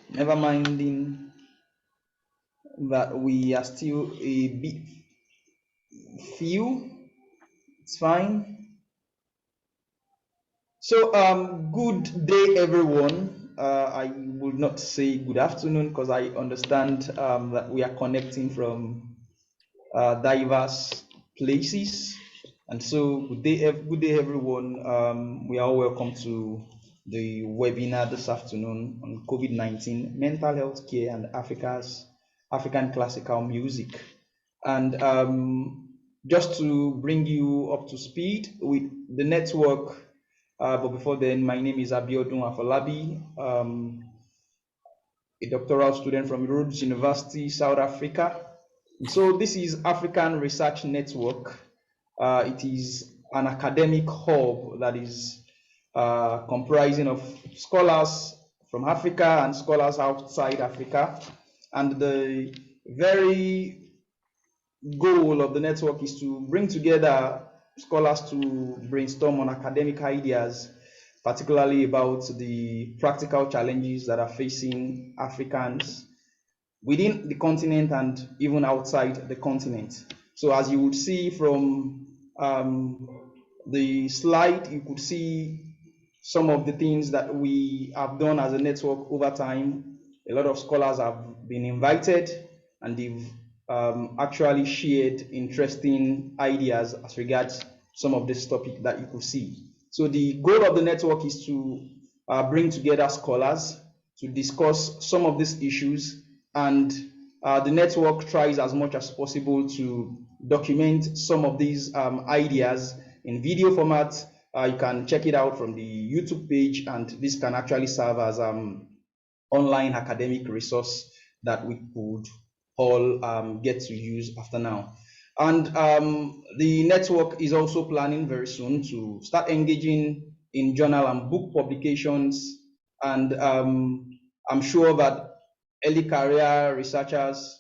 never minding that we are still a bit few. It's fine. So, good day, everyone. I would not say good afternoon because I understand that we are connecting from diverse places. And so, good day, everyone. We are all welcome to the webinar this afternoon on COVID-19, mental health care and African classical music. And just to bring you up to speed with the network, but before then, my name is Abiodun Afolabi, a doctoral student from Rhodes University, South Africa. So this is African Research Network. It is an academic hub that is comprising of scholars from Africa and scholars outside Africa. And the very goal of the network is to bring together scholars to brainstorm on academic ideas, particularly about the practical challenges that are facing Africans within the continent and even outside the continent. So as you would see from the slide, you could see some of the things that we have done as a network over time. A lot of scholars have been invited and they've actually shared interesting ideas as regards some of this topic that you could see. So the goal of the network is to bring together scholars to discuss some of these issues, and the network tries as much as possible to document some of these ideas in video format. You can check it out from the YouTube page, and this can actually serve as online academic resource that we could all get to use after now. And the network is also planning very soon to start engaging in journal and book publications. And I'm sure that early career researchers,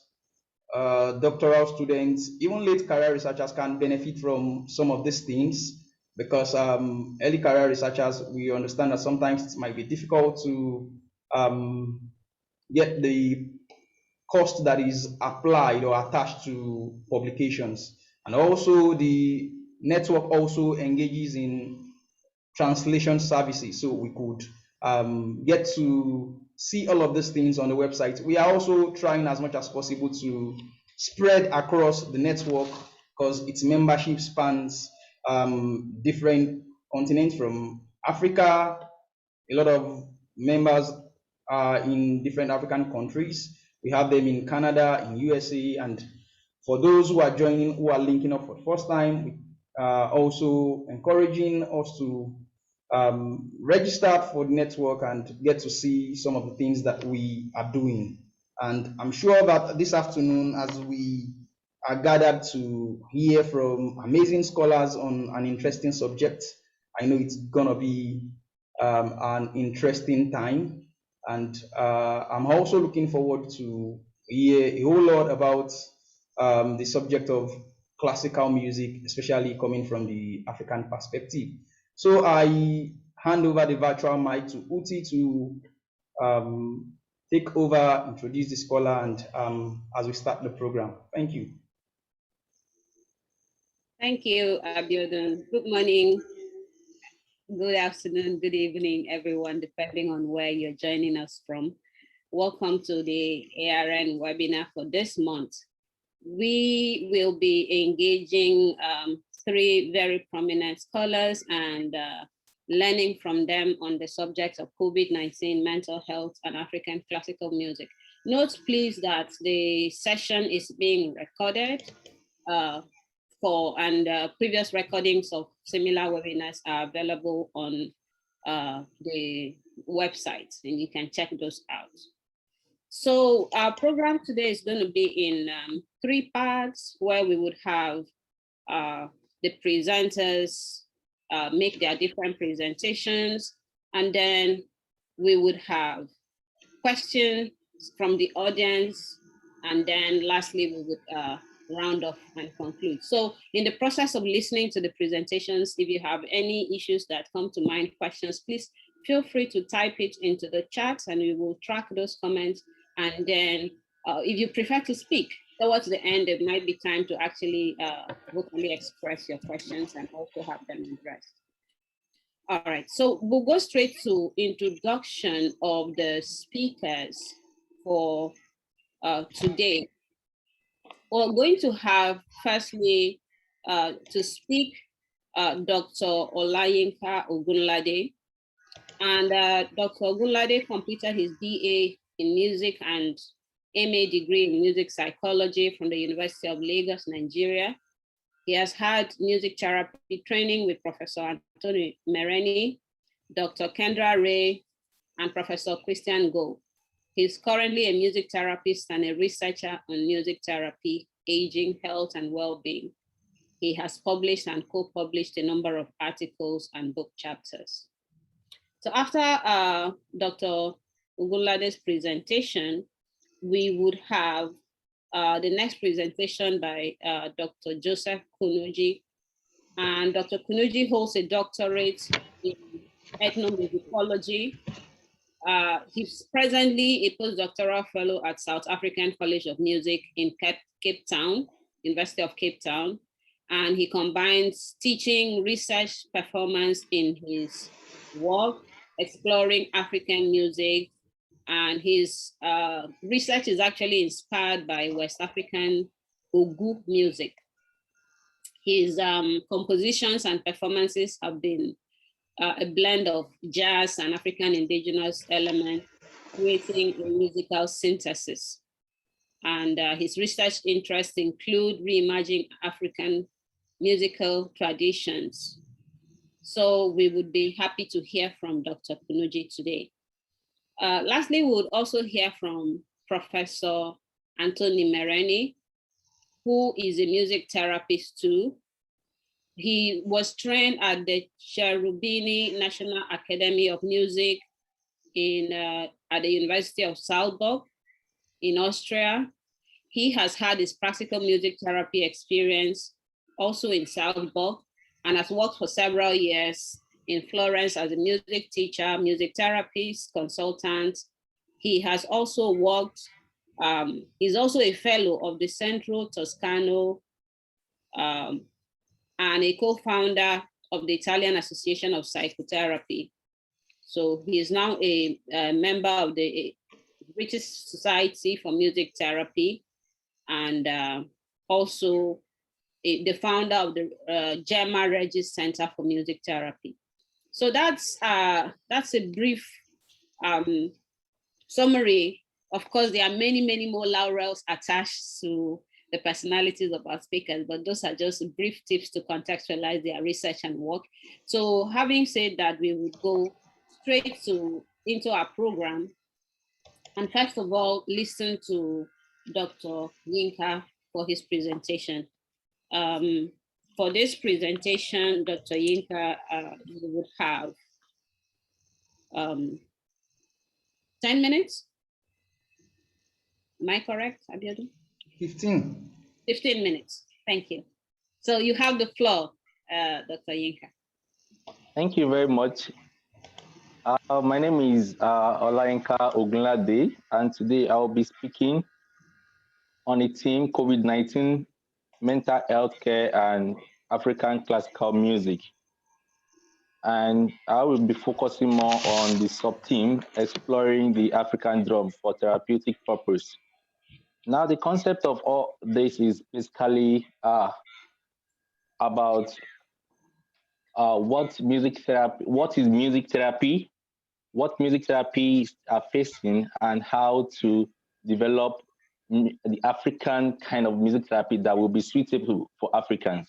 doctoral students, even late career researchers can benefit from some of these things, because early career researchers, we understand that sometimes it might be difficult to get the cost that is applied or attached to publications. And also the network also engages in translation services, so we could get to see all of these things on the website. We are also trying as much as possible to spread across the network, because its membership spans different continents from Africa. A lot of members are in different African countries. We have them in Canada, in USA, and for those who are joining, who are linking up for the first time, we are also encouraging us to register for the network and get to see some of the things that we are doing. And I'm sure that this afternoon, as we are gathered to hear from amazing scholars on an interesting subject, I know it's gonna be an interesting time. And I'm also looking forward to hear a whole lot about the subject of classical music, especially coming from the African perspective. So I hand over the virtual mic to Uti to take over, introduce the scholar, and as we start the program. Thank you. Thank you, Abiodun. Good morning, good afternoon, good evening, everyone, depending on where you're joining us from. Welcome to the ARN webinar for this month. We will be engaging three very prominent scholars and learning from them on the subjects of COVID-19, mental health, and African classical music. Note, please, that the session is being recorded previous recordings of similar webinars are available on the website, and you can check those out. So our program today is going to be in three parts, where we would have the presenters make their different presentations, and then we would have questions from the audience, and then lastly we would round off and conclude. So in the process of listening to the presentations, if you have any issues that come to mind, questions, please feel free to type it into the chat and we will track those comments. And then if you prefer to speak, towards the end, it might be time to actually vocally express your questions and also have them addressed. All right, so we'll go straight to introduction of the speakers for today. We're going to have firstly to speak Dr. Olayinka Ogunlade. And Dr. Ogunlade completed his BA in music and MA degree in music psychology from the University of Lagos, Nigeria. He has had music therapy training with Professor Anthony Mereni, Dr. Kendra Ray, and Professor Christian Go. He's currently a music therapist and a researcher on music therapy, aging, health, and well-being. He has published and co-published a number of articles and book chapters. So after Dr. Ogunlade's presentation, we would have the next presentation by Dr. Joseph Kunnuji. And Dr. Kunnuji holds a doctorate in ethnomusicology. He's presently a postdoctoral fellow at South African College of Music in Cape Town, University of Cape Town. And he combines teaching, research, performance in his work, exploring African music. And his research is actually inspired by West African Ogu music. His compositions and performances have been a blend of jazz and African indigenous elements, creating a musical synthesis. And his research interests include reimagining African musical traditions. So we would be happy to hear from Dr. Kunnuji today. Lastly, we would also hear from Professor Anthony Mereni, who is a music therapist too. He was trained at the Cherubini National Academy of Music at the University of Salzburg in Austria. He has had his practical music therapy experience also in Salzburg and has worked for several years in Florence as a music teacher, music therapist, consultant. He has also worked, he's also a fellow of the Centro Toscano and a co-founder of the Italian Association of Psychotherapy. So he is now a member of the British Society for Music Therapy and also the founder of the Gemma Regis Centre for Music Therapy. So that's a brief summary. Of course, there are many, many more laurels attached to the personalities of our speakers, but those are just brief tips to contextualize their research and work. So having said that, we would go straight into our program. And first of all, listen to Dr. Yinka for his presentation. For this presentation, Dr. Yinka, you would have 10 minutes. Am I correct, Abiodun? 15. 15 minutes. Thank you. So you have the floor, Dr. Yinka. Thank you very much. My name is Olayinka Ogunlade, and today I'll be speaking on a theme, COVID-19, mental health care and African classical music. And I will be focusing more on the sub-theme, exploring the African drum for therapeutic purpose. Now, the concept of all this is basically about what is music therapy, what music therapies are facing, and how to develop the African kind of music therapy that will be suitable for Africans.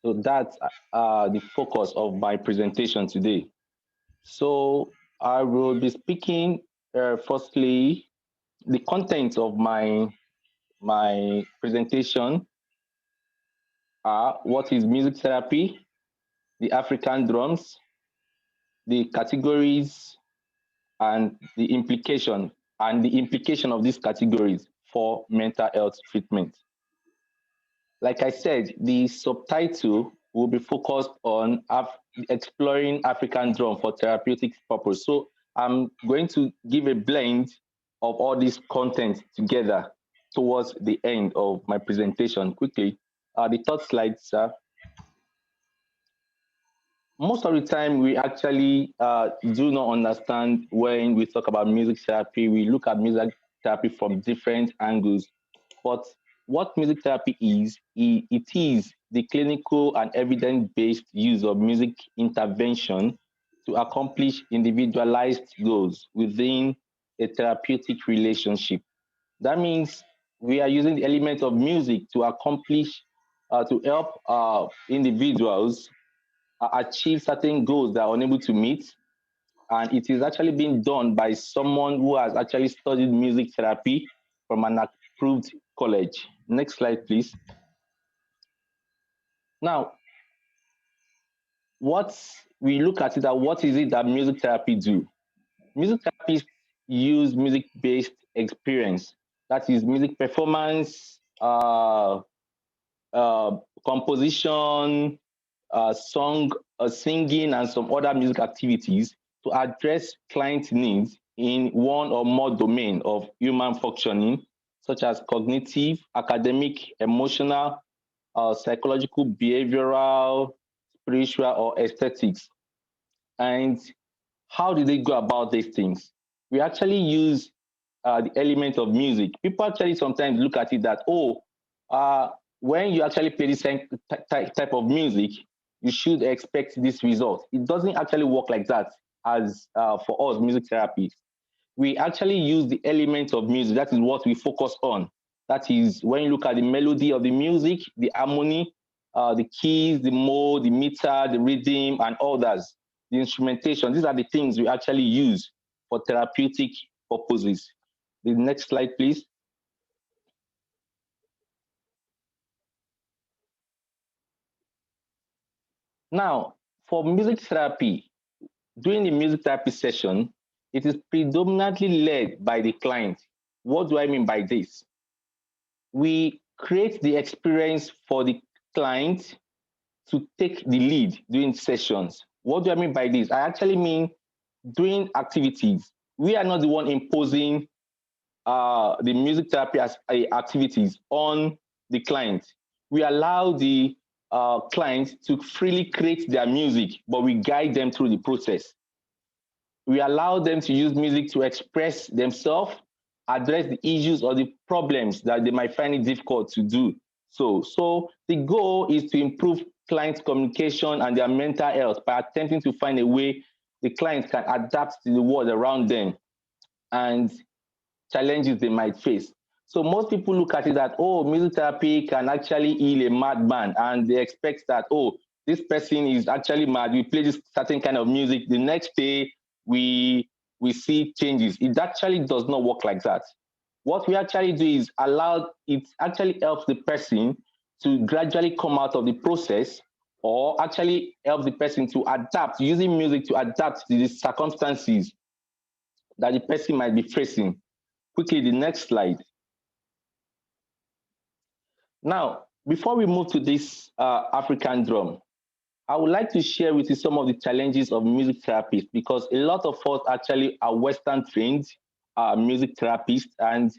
So that's the focus of my presentation today. So I will be speaking firstly, the content of my presentation are what is music therapy, the African drums, the categories, and the implication of these categories for mental health treatment. Like I said, the subtitle will be focused on exploring African drum for therapeutic purpose. So I'm going to give a blend of all this content together towards the end of my presentation. Quickly, the third slide, sir. Most of the time, we actually do not understand when we talk about music therapy. We look at music therapy from different angles. But what music therapy is, it is the clinical and evidence-based use of music intervention to accomplish individualized goals within a therapeutic relationship. That means we are using the element of music to accomplish, to help individuals achieve certain goals they are unable to meet. And it is actually being done by someone who has actually studied music therapy from an approved college. Next slide, please. Now, what we look at it, what is it that music therapy do? Music therapists use music-based experience, that is music performance, composition, singing, and some other music activities to address client needs in one or more domain of human functioning, such as cognitive, academic, emotional, psychological, behavioral, spiritual, or aesthetics. And how did they go about these things? We actually use the element of music. People actually sometimes look at it that, when you actually play this type of music, you should expect this result. It doesn't actually work like that as for us, music therapists. We actually use the element of music. That is what we focus on. That is when you look at the melody of the music, the harmony, the keys, the mode, the meter, the rhythm, and others, the instrumentation. These are the things we actually use for therapeutic purposes. The next slide, please. Now, for music therapy, during the music therapy session, it is predominantly led by the client. What do I mean by this? We create the experience for the client to take the lead during sessions. What do I mean by this? I actually mean during activities. We are not the one imposing the music therapy as activities on the client. We allow the clients to freely create their music, but we guide them through the process. We allow them to use music to express themselves, address the issues or the problems that they might find it difficult to do. So the goal is to improve client communication and their mental health by attempting to find a way the client can adapt to the world around them and challenges they might face. So most people look at it that, music therapy can actually heal a madman, and they expect that, this person is actually mad. We play this certain kind of music. The next day, we see changes. It actually does not work like that. What we actually do is it actually helps the person to gradually come out of the process, or actually help the person to adapt, using music to adapt to the circumstances that the person might be facing. Quickly, the next slide. Now, before we move to this African drum, I would like to share with you some of the challenges of music therapists, because a lot of us actually are Western trained music therapists, and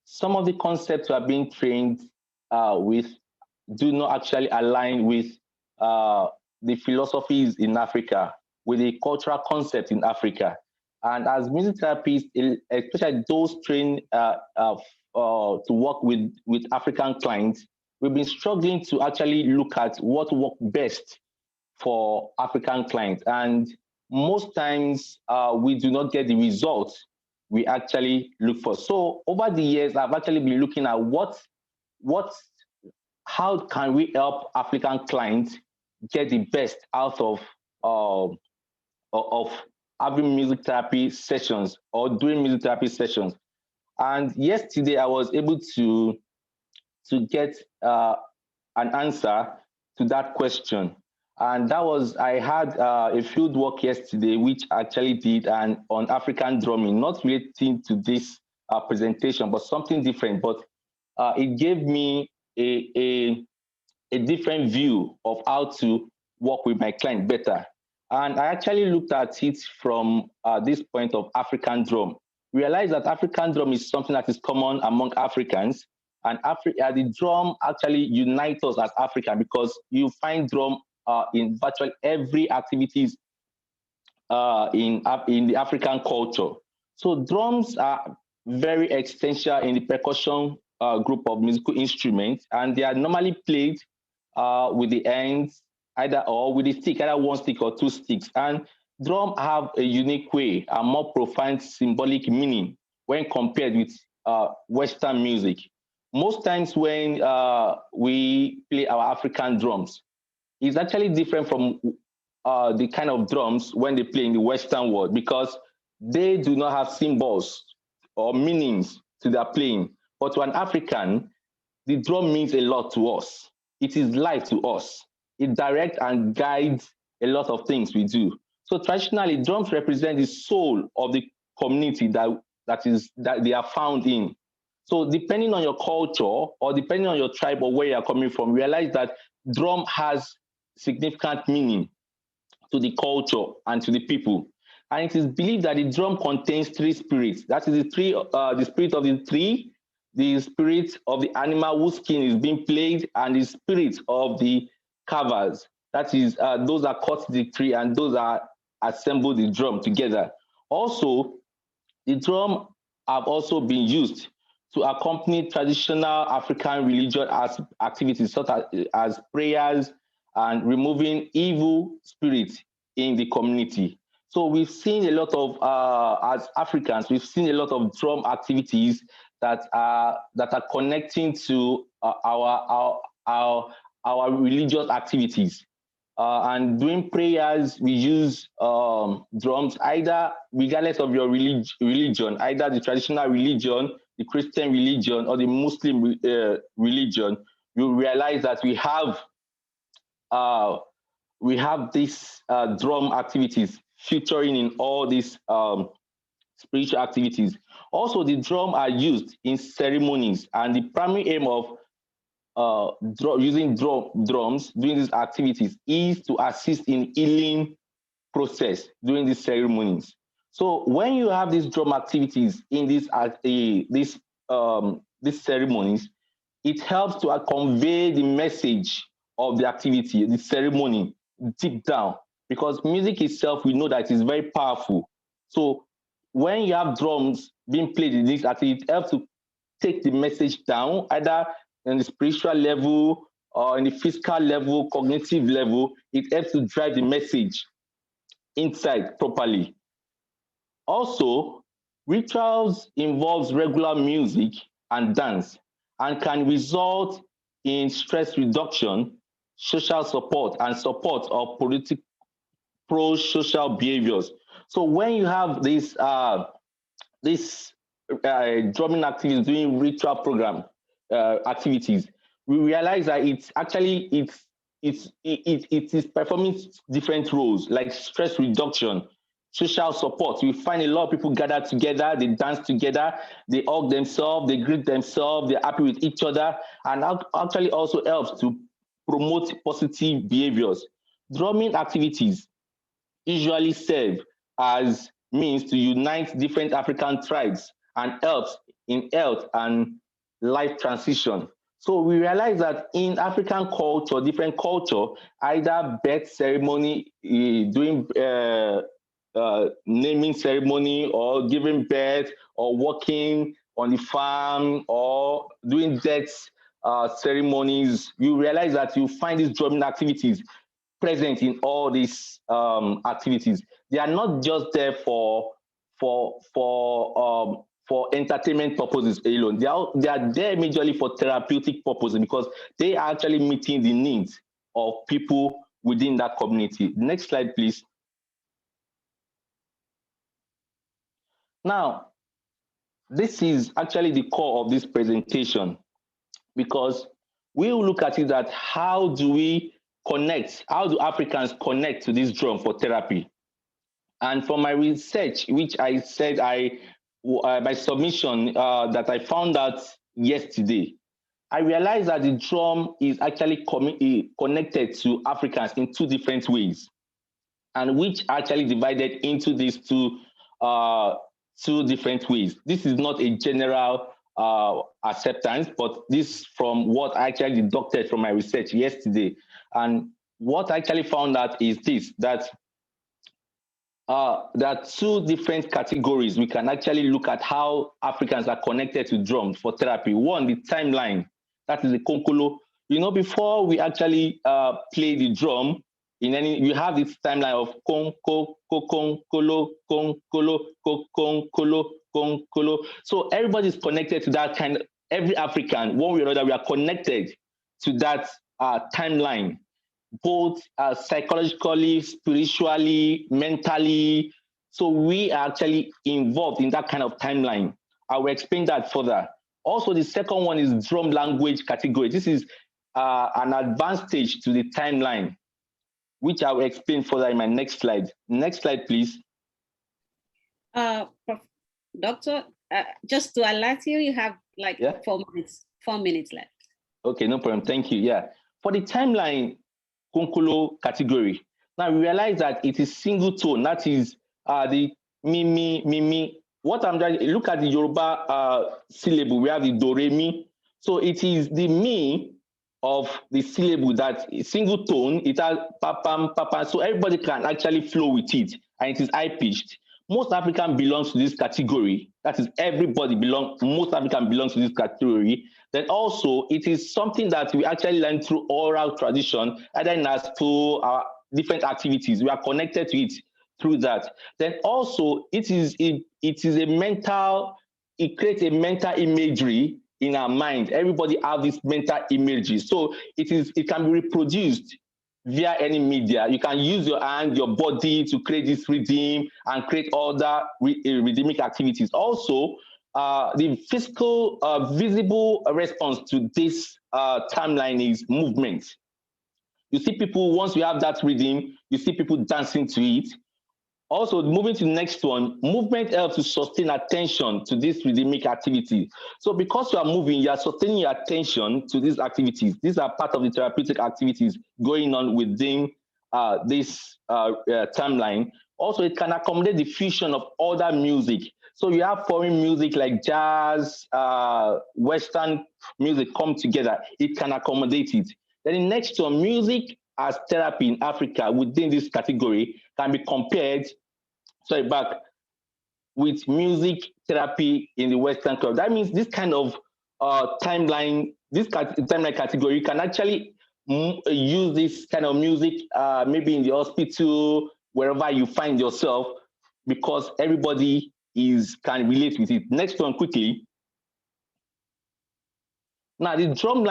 some of the concepts we are being trained with do not actually align with the philosophies in Africa, with the cultural concepts in Africa. And as music therapists, especially those trained to work with African clients, we've been struggling to actually look at what works best for African clients. And most times we do not get the results we actually look for. So over the years, I've actually been looking at how can we help African clients get the best out of having music therapy sessions or doing music therapy sessions. And yesterday I was able to get an answer to that question. And that was, I had a field work yesterday, which I actually did on African drumming, not relating to this presentation, but something different. But it gave me a a different view of how to work with my client better. And I actually looked at it from this point of African drum. Realized that African drum is something that is common among Africans, and the drum actually unites us as African, because you find drum in virtually every activities in the African culture. So drums are very essential in the percussion group of musical instruments, and they are normally played with the ends, either or with a stick, either one stick or two sticks. And drum have a unique way, a more profound symbolic meaning when compared with Western music. Most times when we play our African drums, it's actually different from the kind of drums when they play in the Western world, because they do not have symbols or meanings to their playing. But to an African, the drum means a lot to us. It is life to us. It directs and guides a lot of things we do. So traditionally, drums represent the soul of the community that they are found in. So depending on your culture or depending on your tribe or where you are coming from, realize that drum has significant meaning to the culture and to the people. And it is believed that the drum contains three spirits. That is the spirit of the tree, the spirit of the animal whose skin is being played, and the spirit of the carvers. That is, those that cut the tree and those that assemble the drum together. Also, the drum have also been used to accompany traditional African religious activities such as prayers and removing evil spirits in the community. So we've seen a lot of, as Africans, we've seen a lot of drum activities that are connecting to our religious activities. And during prayers, we use drums, either regardless of your religion, either the traditional religion, the Christian religion, or the Muslim religion. You realize that we have these drum activities featuring in all these spiritual activities. Also, the drum are used in ceremonies, and the primary aim of using drums during these activities is to assist in healing process during these ceremonies. So when you have these drum activities in these ceremonies, it helps to convey the message of the activity, the ceremony, deep down, because music itself, we know that it is very powerful. So when you have drums being played in this activity, it helps to take the message down, either in the spiritual level or in the physical level, cognitive level. It helps to drive the message inside properly. Also, rituals involves regular music and dance and can result in stress reduction, social support, and support of pro-social behaviors. So when you have this drumming activities, doing ritual program activities, we realize that it is performing different roles like stress reduction, social support. We find a lot of people gather together, they dance together, they hug themselves, they greet themselves, they're happy with each other, and actually also helps to promote positive behaviors. Drumming activities usually serve as means to unite different African tribes and helps in health and life transition. So we realize that in African culture, different culture, either birth ceremony, doing naming ceremony, or giving birth, or working on the farm, or doing death ceremonies, you realize that you find these drumming activities present in all these activities. They are not just there for entertainment purposes alone. They are there majorly for therapeutic purposes, because they are actually meeting the needs of people within that community. Next slide, please. Now, this is actually the core of this presentation, because we will look at it that how do we connect, how do Africans connect to this drum for therapy? And from my research, which I said by submission that I found out yesterday, I realized that the drum is actually connected to Africans in two different ways, and which actually divided into these two different ways. This is not a general acceptance, but this from what I actually deducted from my research yesterday. And what I actually found out is this, that there are two different categories. We can actually look at how Africans are connected to drums for therapy. One, the timeline, that is the konkolo. You know, before we actually play the drum, you have this timeline of konkolo, konkolo. So everybody's connected to that kind of, every African, one way or another, we are connected to that timeline, both psychologically, spiritually, mentally. So we are actually involved in that kind of timeline. I will explain that further. Also, the second one is drum language category. This is an advanced stage to the timeline, which I will explain further in my next slide. Next slide, please. Doctor, just to alert you, you have like 4 minutes. 4 minutes left. Okay, no problem. Thank you. Yeah. For the timeline konkolo category, now we realize that it is single tone. That is the mi. What I'm trying to look at the Yoruba syllable, we have the do re mi. So it is the mi of the syllable that is single tone. It has papam, papa. So everybody can actually flow with it, and it is high pitched. Most African belongs to this category. That is, everybody belongs. Most African belongs to this category. Then also, it is something that we actually learn through oral tradition, either in our school, our different activities. We are connected to it through that. Then also, it is a mental. It creates a mental imagery in our mind. Everybody has this mental imagery, so it can be reproduced via any media. You can use your hand, your body to create this rhythm and create other rhythmic activities. Also, the physical, visible response to this timeline is movement. You see people, once you have that rhythm, you see people dancing to it. Also, moving to the next one, movement helps to sustain attention to this rhythmic activity. So because you are moving, you are sustaining your attention to these activities. These are part of the therapeutic activities going on within this timeline. Also, it can accommodate the fusion of other music. So you have foreign music like jazz, Western music come together. It can accommodate it. Then the next one, music as therapy in Africa within this category can be compared with music therapy in the Western culture. That means this kind of timeline category, you can actually use this kind of music maybe in the hospital, wherever you find yourself, because everybody can relate with it. Next one, quickly. Now, the drum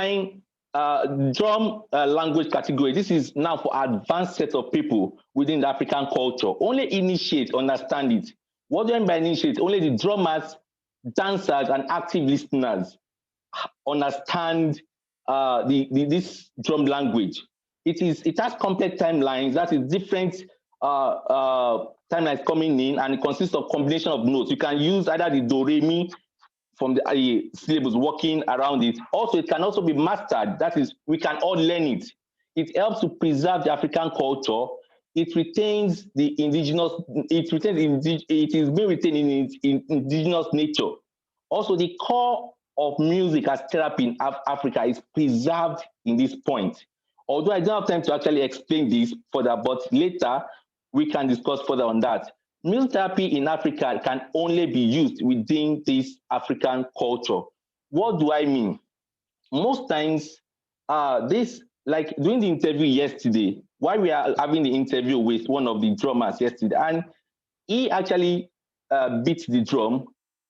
language category, this is now for advanced set of people within the African culture. Only initiate, understand it. What do I mean by initiate? Only the drummers, dancers, and active listeners understand this drum language. It has complex timelines, that is different timelines coming in, and it consists of combination of notes. You can use either the do re mi from the syllables working around it. Also, it can also be mastered. That is, we can all learn it. It helps to preserve the African culture. It retains the indigenous, it is being retained in its indigenous nature. Also, the core of music as therapy in Africa is preserved in this point. Although I don't have time to actually explain this further, but later we can discuss further on that. Music therapy in Africa can only be used within this African culture. What do I mean? Most times, like during the interview yesterday, while we are having the interview with one of the drummers yesterday, and he actually beat the drum.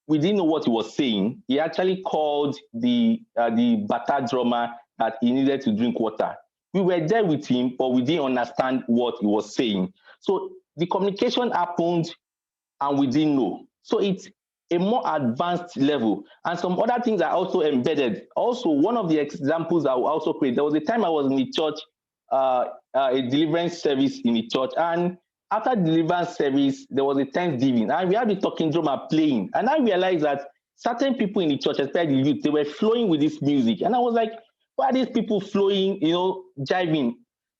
We didn't know what he was saying. He actually called the bata drummer that he needed to drink water. We were there with him, but we didn't understand what he was saying. So the communication happened and we didn't know. So it's a more advanced level. And some other things are also embedded. Also, one of the examples I will also create, there was a time I was in the church, a deliverance service in the church. And after the deliverance service, there was a Thanksgiving. And we had the talking drummer playing. And I realized that certain people in the church, especially the youth, they were flowing with this music. And I was like, why are these people flowing, jiving?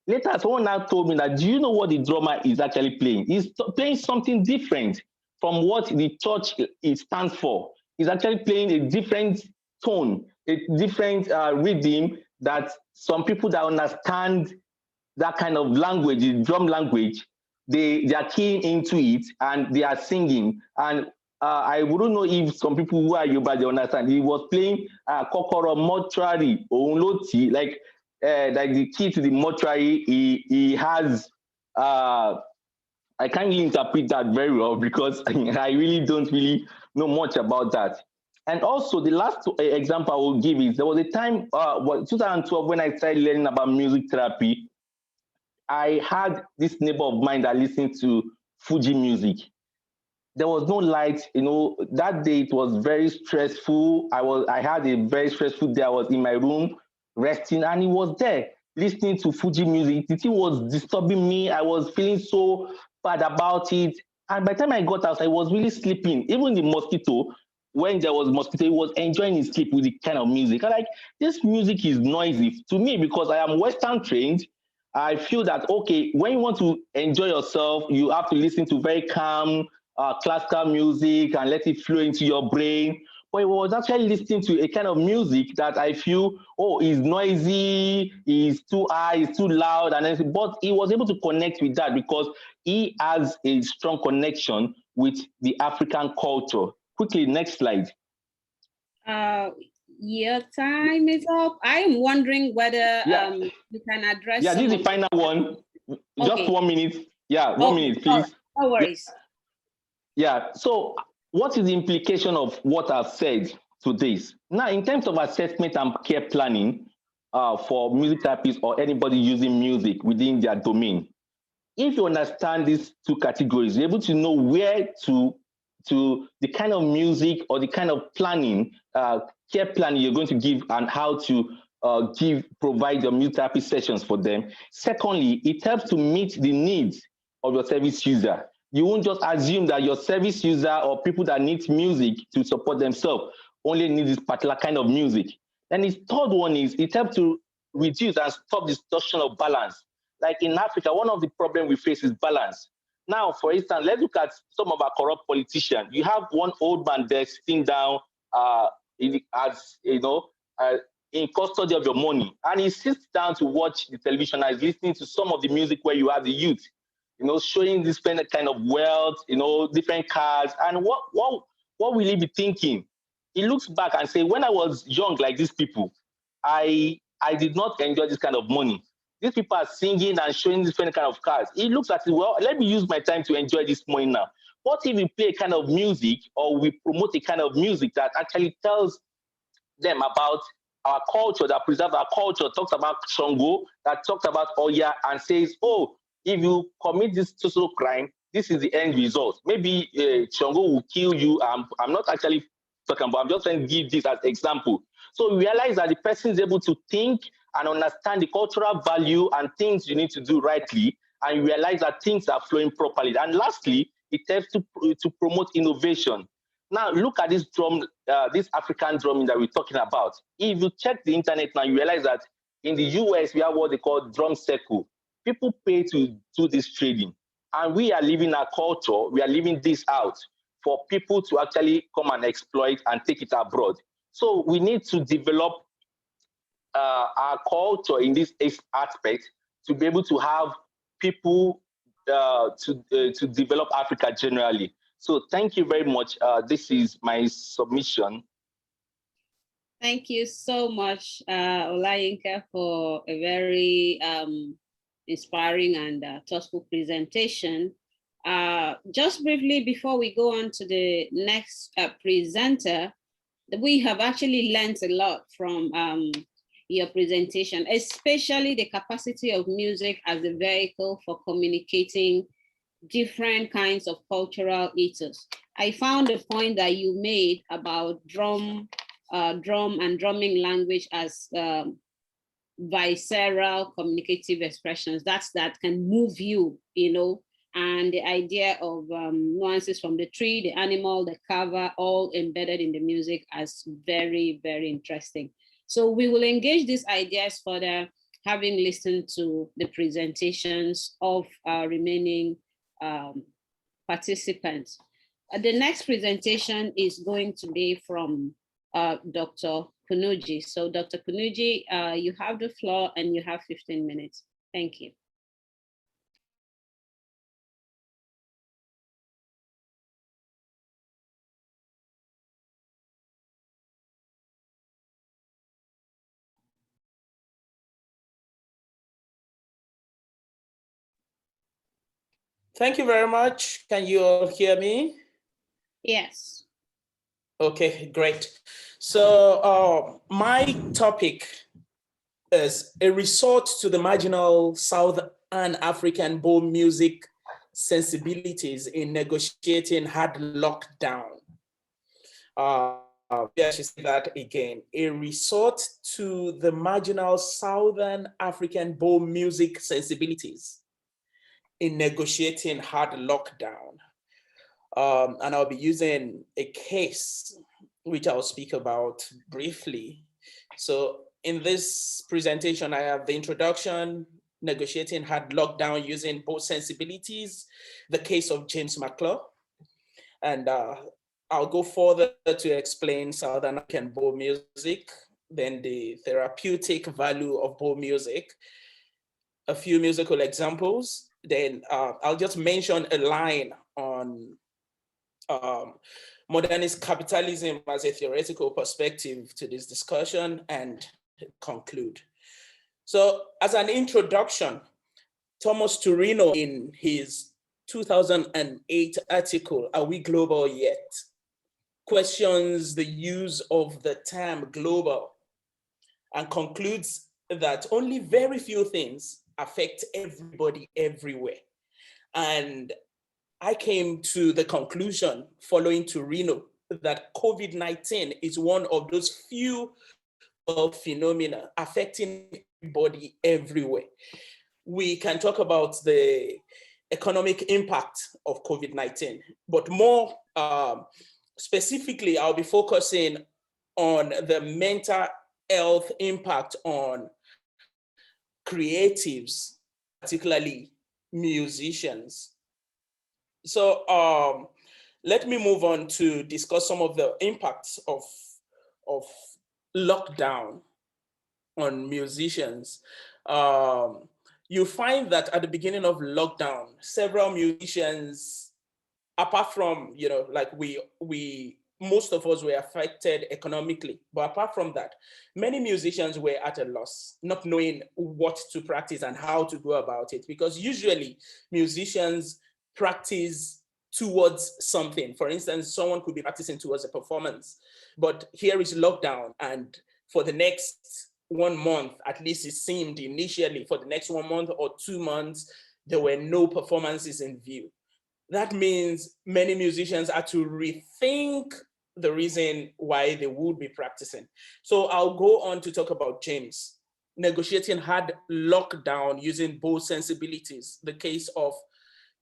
Later, someone now told me that, do you know what the drummer is actually playing? He's playing something different from what the church stands for. He's actually playing a different tone, a different rhythm that some people that understand that kind of language, the drum language, they are keying into it and they are singing. And I wouldn't know if some people who are Yoruba, they understand. He was playing Kokoro Mortuary, Ogunlade, like the key to the mortuary. He has, I can't really interpret that very well because I really don't really know much about that. And also the last example I will give is, there was a time, 2012, when I started learning about music therapy. I had this neighbor of mine that listened to Fuji music. There was no light, that day it was very stressful. I had a very stressful day. I was in my room resting, and he was there listening to Fuji music. The thing was disturbing me. I was feeling so bad about it. And by the time I got out, I was really sleeping. Even the mosquito, when there was mosquito, he was enjoying his sleep with the kind of music. Like, this music is noisy to me because I am Western trained. I feel that, okay, when you want to enjoy yourself, you have to listen to very calm, classical music and let it flow into your brain. But he was actually listening to a kind of music that I feel, is noisy, is too high, is too loud, but he was able to connect with that because he has a strong connection with the African culture. Quickly, next slide. Your time is up. I am wondering whether you can address. Yeah, this is the final one. Okay. Just 1 minute. Yeah, 1 minute, please. No worries. Yeah. So, what is the implication of what I've said to this? Now, in terms of assessment and care planning for music therapists or anybody using music within their domain, if you understand these two categories, you're able to know where to the kind of music or the kind of planning, care planning you're going to give, and how to provide your music therapy sessions for them. Secondly, it helps to meet the needs of your service user. You won't just assume that your service user or people that need music to support themselves only need this particular kind of music. Then the third one is it helps to reduce and stop distortion of balance. Like in Africa, one of the problems we face is balance. Now, for instance, let's look at some of our corrupt politicians. You have one old man there sitting down in custody of your money, and he sits down to watch the television and is listening to some of the music where you have the youth, showing this kind of wealth, different cars. And what will he be thinking? He looks back and say, when I was young like these people, I did not enjoy this kind of money. These people are singing and showing different kind of cars. He looks at it, well, let me use my time to enjoy this money now. What if we play a kind of music, or we promote a kind of music that actually tells them about our culture, that preserves our culture, talks about Shango, that talks about Oya, and says, if you commit this social crime, this is the end result. Maybe Shango will kill you. I'm not actually talking about, I'm just trying to give this as an example. So we realize that the person is able to think and understand the cultural value and things you need to do rightly, and you realize that things are flowing properly. And lastly, it helps to promote innovation. Now, look at this drum, this African drumming that we're talking about. If you check the internet now, you realize that in the US, we have what they call drum circle. People pay to do this trading. And we are living our culture, we are living this out for people to actually come and exploit and take it abroad. So we need to develop our culture in this aspect to be able to have people to develop Africa generally. So thank you very much. This is my submission. Thank you so much, Olayinka, for a very inspiring and thoughtful presentation. Just briefly, before we go on to the next presenter, we have actually learned a lot from your presentation, especially the capacity of music as a vehicle for communicating different kinds of cultural ethos. I found the point that you made about drum and drumming language as visceral communicative expressions that can move you, and the idea of nuances from the tree, the animal, the cover, all embedded in the music as very, very interesting. So we will engage these ideas further, having listened to the presentations of our remaining participants. The next presentation is going to be from Dr. Kunnuji. So Dr. Kunnuji, you have the floor and you have 15 minutes. Thank you. Thank you very much. Can you all hear me? Yes. Okay, great. So my topic is a resort to the marginal Southern African bowl music sensibilities in negotiating hard lockdown. I should say that again, a resort to the marginal Southern African bowl music sensibilities in negotiating hard lockdown. And I'll be using a case which I'll speak about briefly. So in this presentation, I have the introduction, negotiating hard lockdown using both sensibilities, the case of James Mcclure, and I'll go further to explain Southern African bowl music, then the therapeutic value of bowl music, a few musical examples, then I'll just mention a line on modernist capitalism as a theoretical perspective to this discussion and conclude. So as an introduction, Thomas Torino in his 2008 article, Are We Global Yet?, questions the use of the term global and concludes that only very few things affect everybody everywhere. And I came to the conclusion following Torino that COVID-19 is one of those few phenomena affecting everybody everywhere. We can talk about the economic impact of COVID-19, but more specifically, I'll be focusing on the mental health impact on creatives, particularly musicians. So let me move on to discuss some of the impacts of lockdown on musicians. You find that at the beginning of lockdown, several musicians, apart from, like most of us were affected economically, but apart from that, many musicians were at a loss, not knowing what to practice and how to go about it, because usually musicians practice towards something. For instance, someone could be practicing towards a performance, but here is lockdown, and for the next 1 month, at least it seemed initially, for the next 1 month or 2 months, there were no performances in view. That means many musicians had to rethink the reason why they would be practicing. So I'll go on to talk about James, negotiating hard lockdown using both sensibilities, the case of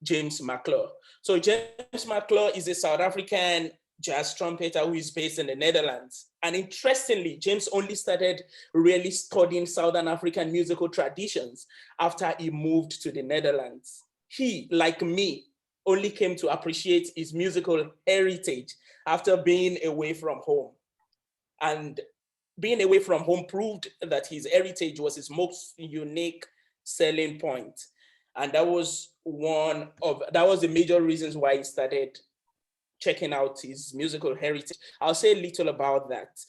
James Mcclure. So James Mcclure is a South African jazz trumpeter who is based in the Netherlands. And interestingly, James only started really studying Southern African musical traditions after he moved to the Netherlands. He, like me, only came to appreciate his musical heritage after being away from home. And being away from home proved that his heritage was his most unique selling point. And that was the major reasons why he started checking out his musical heritage. I'll say a little about that.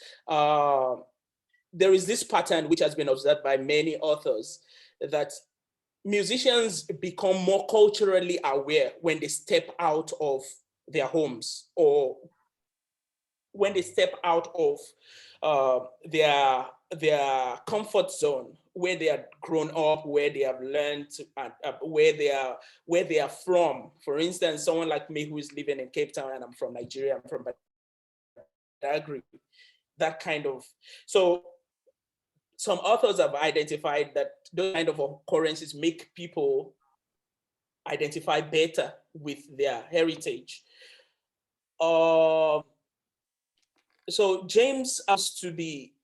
There is this pattern which has been observed by many authors that musicians become more culturally aware when they step out of their homes or when they step out of their comfort zone, where they are grown up, where they have learned, where they are from. For instance, someone like me who is living in Cape Town and I'm from Nigeria, I'm from Badagry, that kind of. So some authors have identified that those kind of occurrences make people identify better with their heritage. So James has to be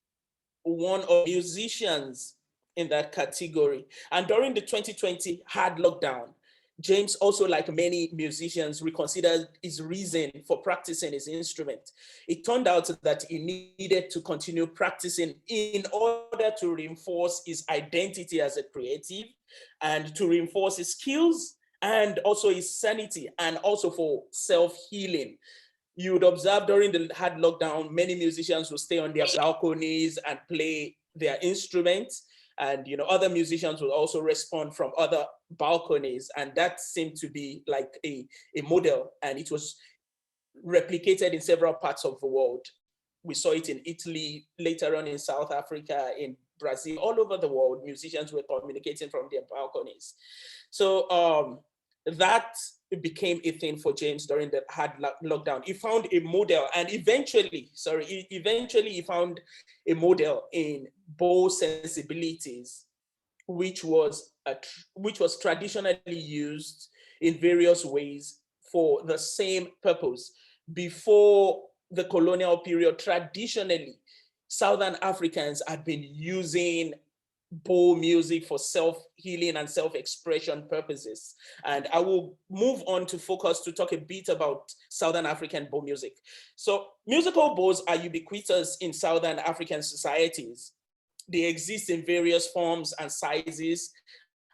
one of musicians in that category. And during the 2020 hard lockdown, James also, like many musicians, reconsidered his reason for practicing his instrument. It turned out that he needed to continue practicing in order to reinforce his identity as a creative and to reinforce his skills and also his sanity and also for self-healing. You would observe during the hard lockdown, many musicians will stay on their balconies and play their instruments. And other musicians will also respond from other balconies. And that seemed to be like a model. And it was replicated in several parts of the world. We saw it in Italy, later on in South Africa, in Brazil, all over the world, musicians were communicating from their balconies. So that became a thing for James during the hard lockdown. He found a model, and eventually he found a model in bow sensibilities, which was traditionally used in various ways for the same purpose. Before the colonial period, traditionally, Southern Africans had been using bow music for self-healing and self-expression purposes. And I will move on to focus to talk a bit about Southern African bow music. So musical bows are ubiquitous in Southern African societies. They exist in various forms and sizes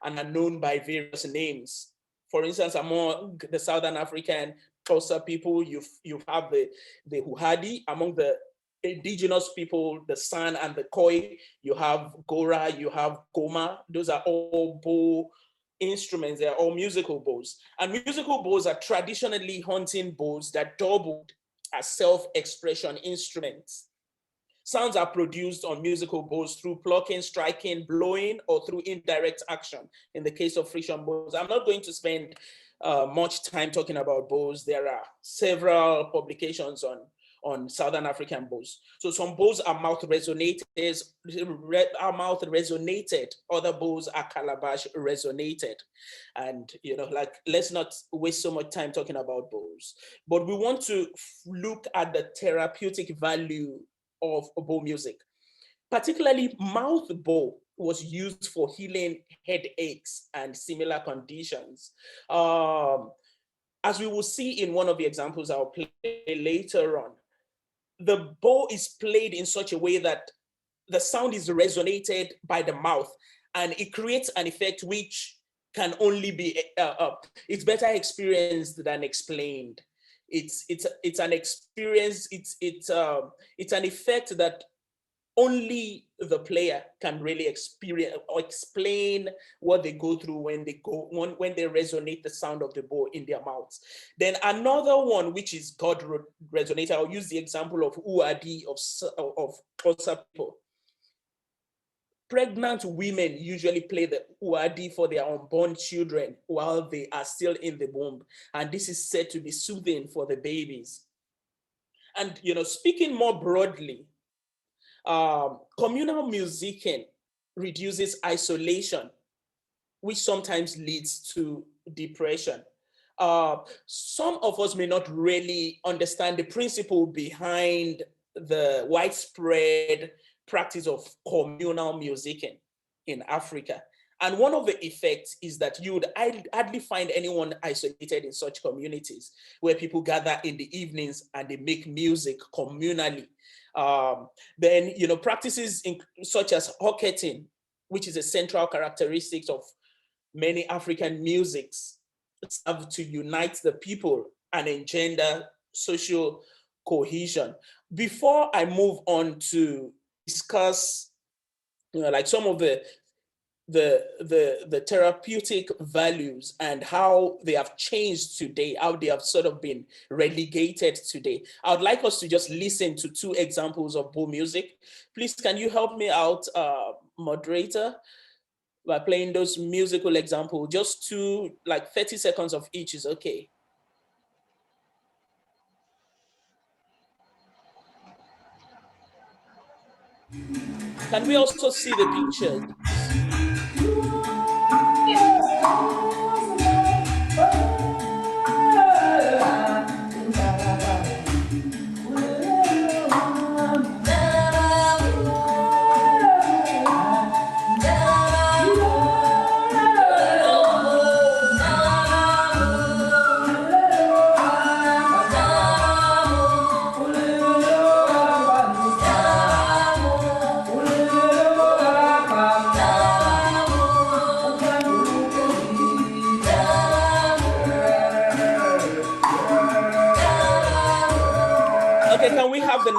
and are known by various names. For instance, among the Southern African Xhosa people, you have the Huhadi. Among the indigenous people, the San and the Khoi, you have Gora, you have Goma. Those are all bow instruments. They are all musical bows. And musical bows are traditionally hunting bows that doubled as self-expression instruments. Sounds are produced on musical bows through plucking, striking, blowing, or through indirect action. In the case of friction bows, I'm not going to spend much time talking about bows. There are several publications on Southern African bows. So some bows are mouth resonated, other bows are calabash resonated. And let's not waste so much time talking about bows. But we want to look at the therapeutic value of bow music. Particularly mouth bow was used for healing headaches and similar conditions. As we will see in one of the examples I'll play later on, the bow is played in such a way that the sound is resonated by the mouth, and it creates an effect which can only be, it's better experienced than explained. It's an experience, it's an effect that only the player can really experience or explain what they go through when they resonate the sound of the bow in their mouths. Then another one, which is God resonator. I'll use the example of Uadi of Xhosa people. Pregnant women usually play the Uadi for their unborn children while they are still in the womb, and this is said to be soothing for the babies. And speaking more broadly, communal musician reduces isolation, which sometimes leads to depression. Some of us may not really understand the principle behind the widespread practice of communal musician in Africa. And one of the effects is that you would hardly find anyone isolated in such communities where people gather in the evenings and they make music communally. Then, practices such as hocketing, which is a central characteristic of many African musics, serve to unite the people and engender social cohesion. Before I move on to discuss, like some of the therapeutic values and how they have changed today, how they have sort of been relegated today, I would like us to just listen to two examples of bow music. Please, can you help me out, moderator, by playing those musical examples? Just two, like 30 seconds of each is okay. Can we also see the pictures? Yeah.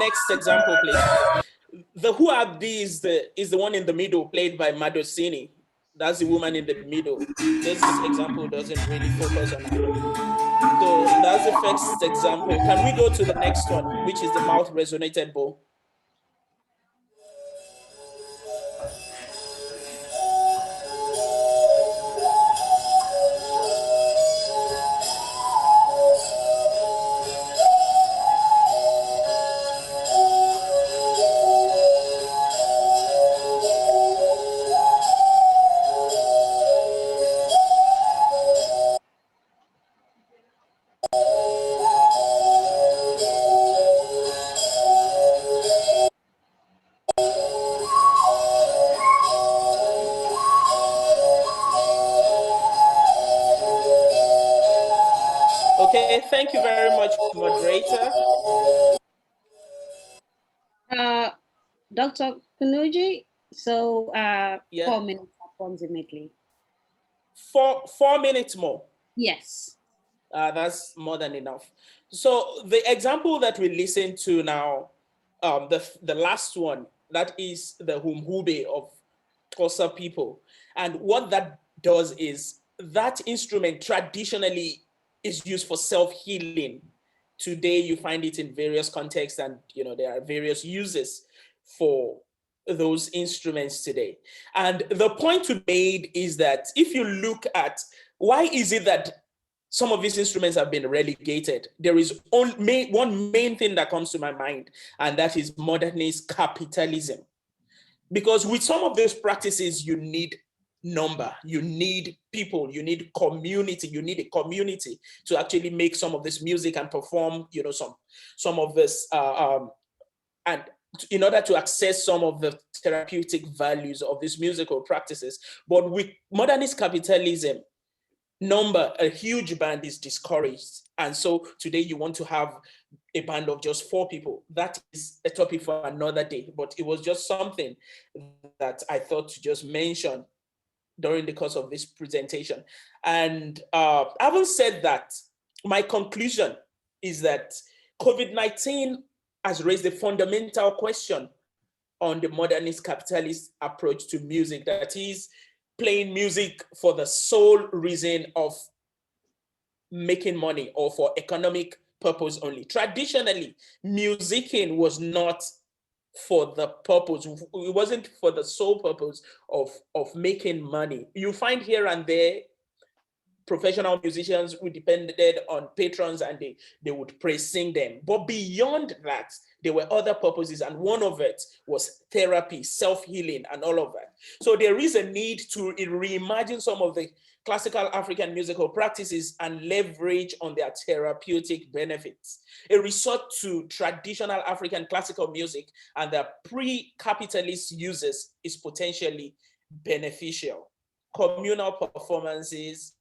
next example, please. The Who Are These is the one in the middle, played by Madosini. That's the woman in the middle. This example doesn't really focus on her. So that's the first example. Can we go to the next one, which is the mouth resonated bow? Okay, thank you very much, moderator. Dr. Kunnuji, so Yeah. 4 minutes approximately. 4 minutes more. Yes. That's more than enough. So the example that we listen to now, the last one, that is the Humhube of Xhosa people. And what that does is that instrument traditionally is used for self-healing. Today, you find it in various contexts, and there are various uses for those instruments today. And the point to be made is that if you look at why is it that some of these instruments have been relegated, there is only one main thing that comes to my mind, and that is modernist capitalism. Because with some of those practices, you need number, you need people, you need community, you need a community to actually make some of this music and perform, some of this, and in order to access some of the therapeutic values of these musical practices. But with modernist capitalism, a huge band is discouraged. And so today you want to have a band of just 4 people. That is a topic for another day, but it was just something that I thought to just mention during the course of this presentation. And having said that, my conclusion is that COVID-19 has raised a fundamental question on the modernist capitalist approach to music, that is playing music for the sole reason of making money or for economic purpose only. Traditionally, musicking was not for the purpose, it wasn't for the sole purpose of making money. You find here and there professional musicians who depended on patrons, and they would sing them. But beyond that, there were other purposes, and one of it was therapy, self-healing, and all of that. So there is a need to reimagine some of the classical African musical practices and leverage on their therapeutic benefits. A resort to traditional African classical music and their pre-capitalist uses is potentially beneficial. Communal performances,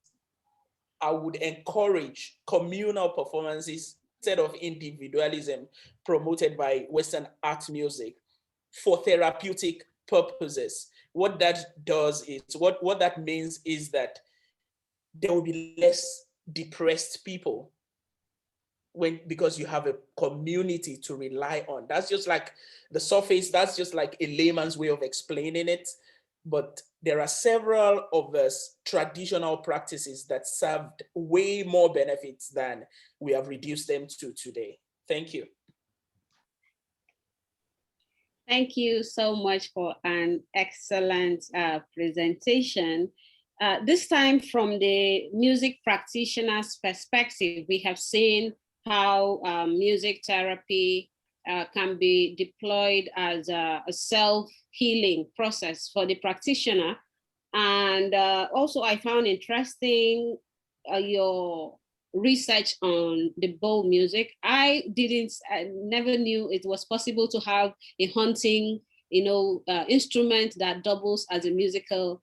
I would encourage communal performances instead of individualism promoted by Western art music for therapeutic purposes. What that does is, what that means is that there will be less depressed people because you have a community to rely on. That's just like the surface, that's just like a layman's way of explaining it. But there are several of those traditional practices that served way more benefits than we have reduced them to today. Thank you. Thank you so much for an excellent presentation. This time from the music practitioner's perspective, we have seen how music therapy can be deployed as a self-healing process for the practitioner. And also I found interesting your research on the bow music. I never knew it was possible to have a hunting, instrument that doubles as a musical,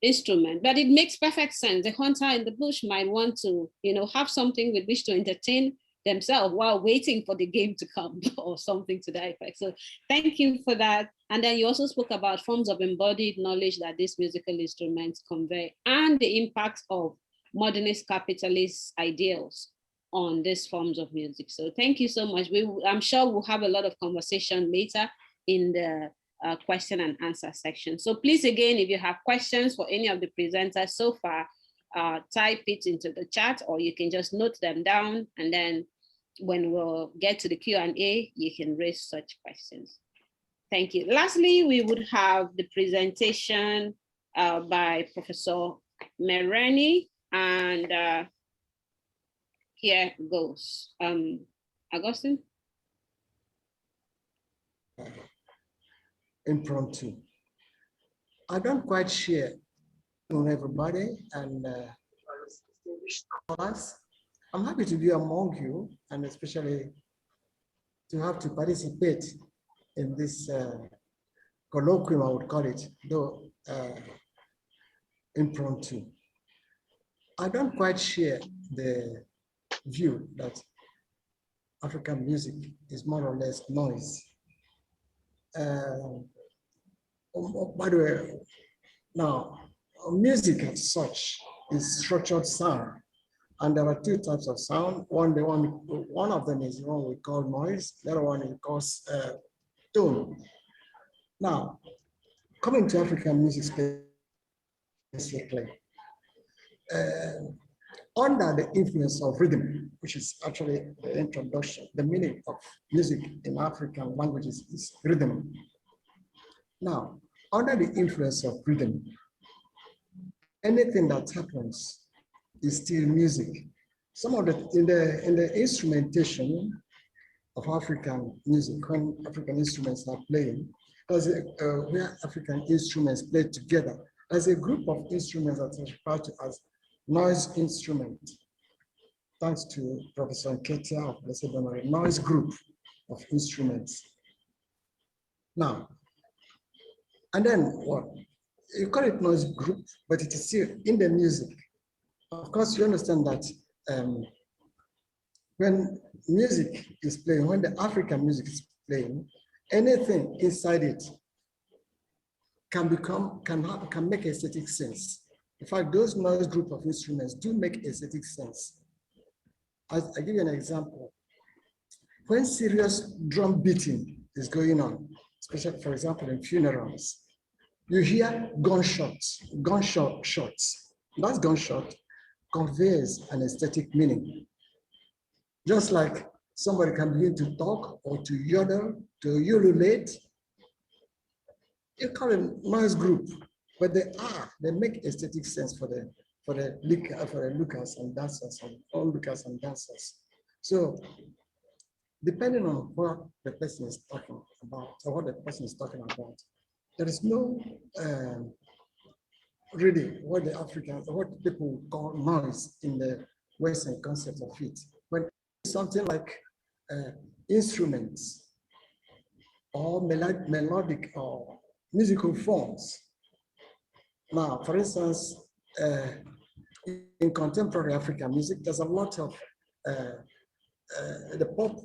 instrument, but it makes perfect sense. The hunter in the bush might want to, have something with which to entertain themselves while waiting for the game to come or something to that effect. So thank you for that. And then you also spoke about forms of embodied knowledge that these musical instruments convey and the impact of modernist capitalist ideals on these forms of music. So thank you so much. I'm sure we'll have a lot of conversation later in the question and answer section. So please, again, if you have questions for any of the presenters so far, type it into the chat, or you can just note them down, and then when we'll get to the Q&A, you can raise such questions. Thank you. Lastly, we would have the presentation by Professor Mereni, and here goes. Augustine? Impromptu. I don't quite share with everybody and scholars. I'm happy to be among you, and especially to have to participate in this colloquium, I would call it, though impromptu. I don't quite share the view that African music is more or less noise. By the way, now, music as such is structured sound, and there are two types of sound. One of them is one we call noise, the other one is called tone. Now, coming to African music specifically, under the influence of rhythm, which is actually the introduction, the meaning of music in African languages is rhythm. Now, under the influence of rhythm, anything that happens is still music. Some of the in the instrumentation of African music, when African instruments are playing, where African instruments play together, as a group of instruments that is referred to as noise instrument. Thanks to Professor Nketia of Blessed Memory, noise group of instruments. Now, and then what? You call it noise group, but it is still in the music. Of course, you understand that when music is playing, when the African music is playing, anything inside it can make aesthetic sense. In fact, those noise group of instruments do make aesthetic sense. I give you an example. When serious drum beating is going on, especially, for example, in funerals, you hear gunshots. That gunshot conveys an aesthetic meaning. Just like somebody can begin to talk or to yodel, to ululate, you call them noise group, but they make aesthetic sense for the lookers and dancers, and all lookers and dancers. So depending on what the person is talking about, or what the person is talking about, there is no really what people call noise in the Western concept of it. When something like instruments or melodic or musical forms. Now, for instance, in contemporary African music, there's a lot of the pop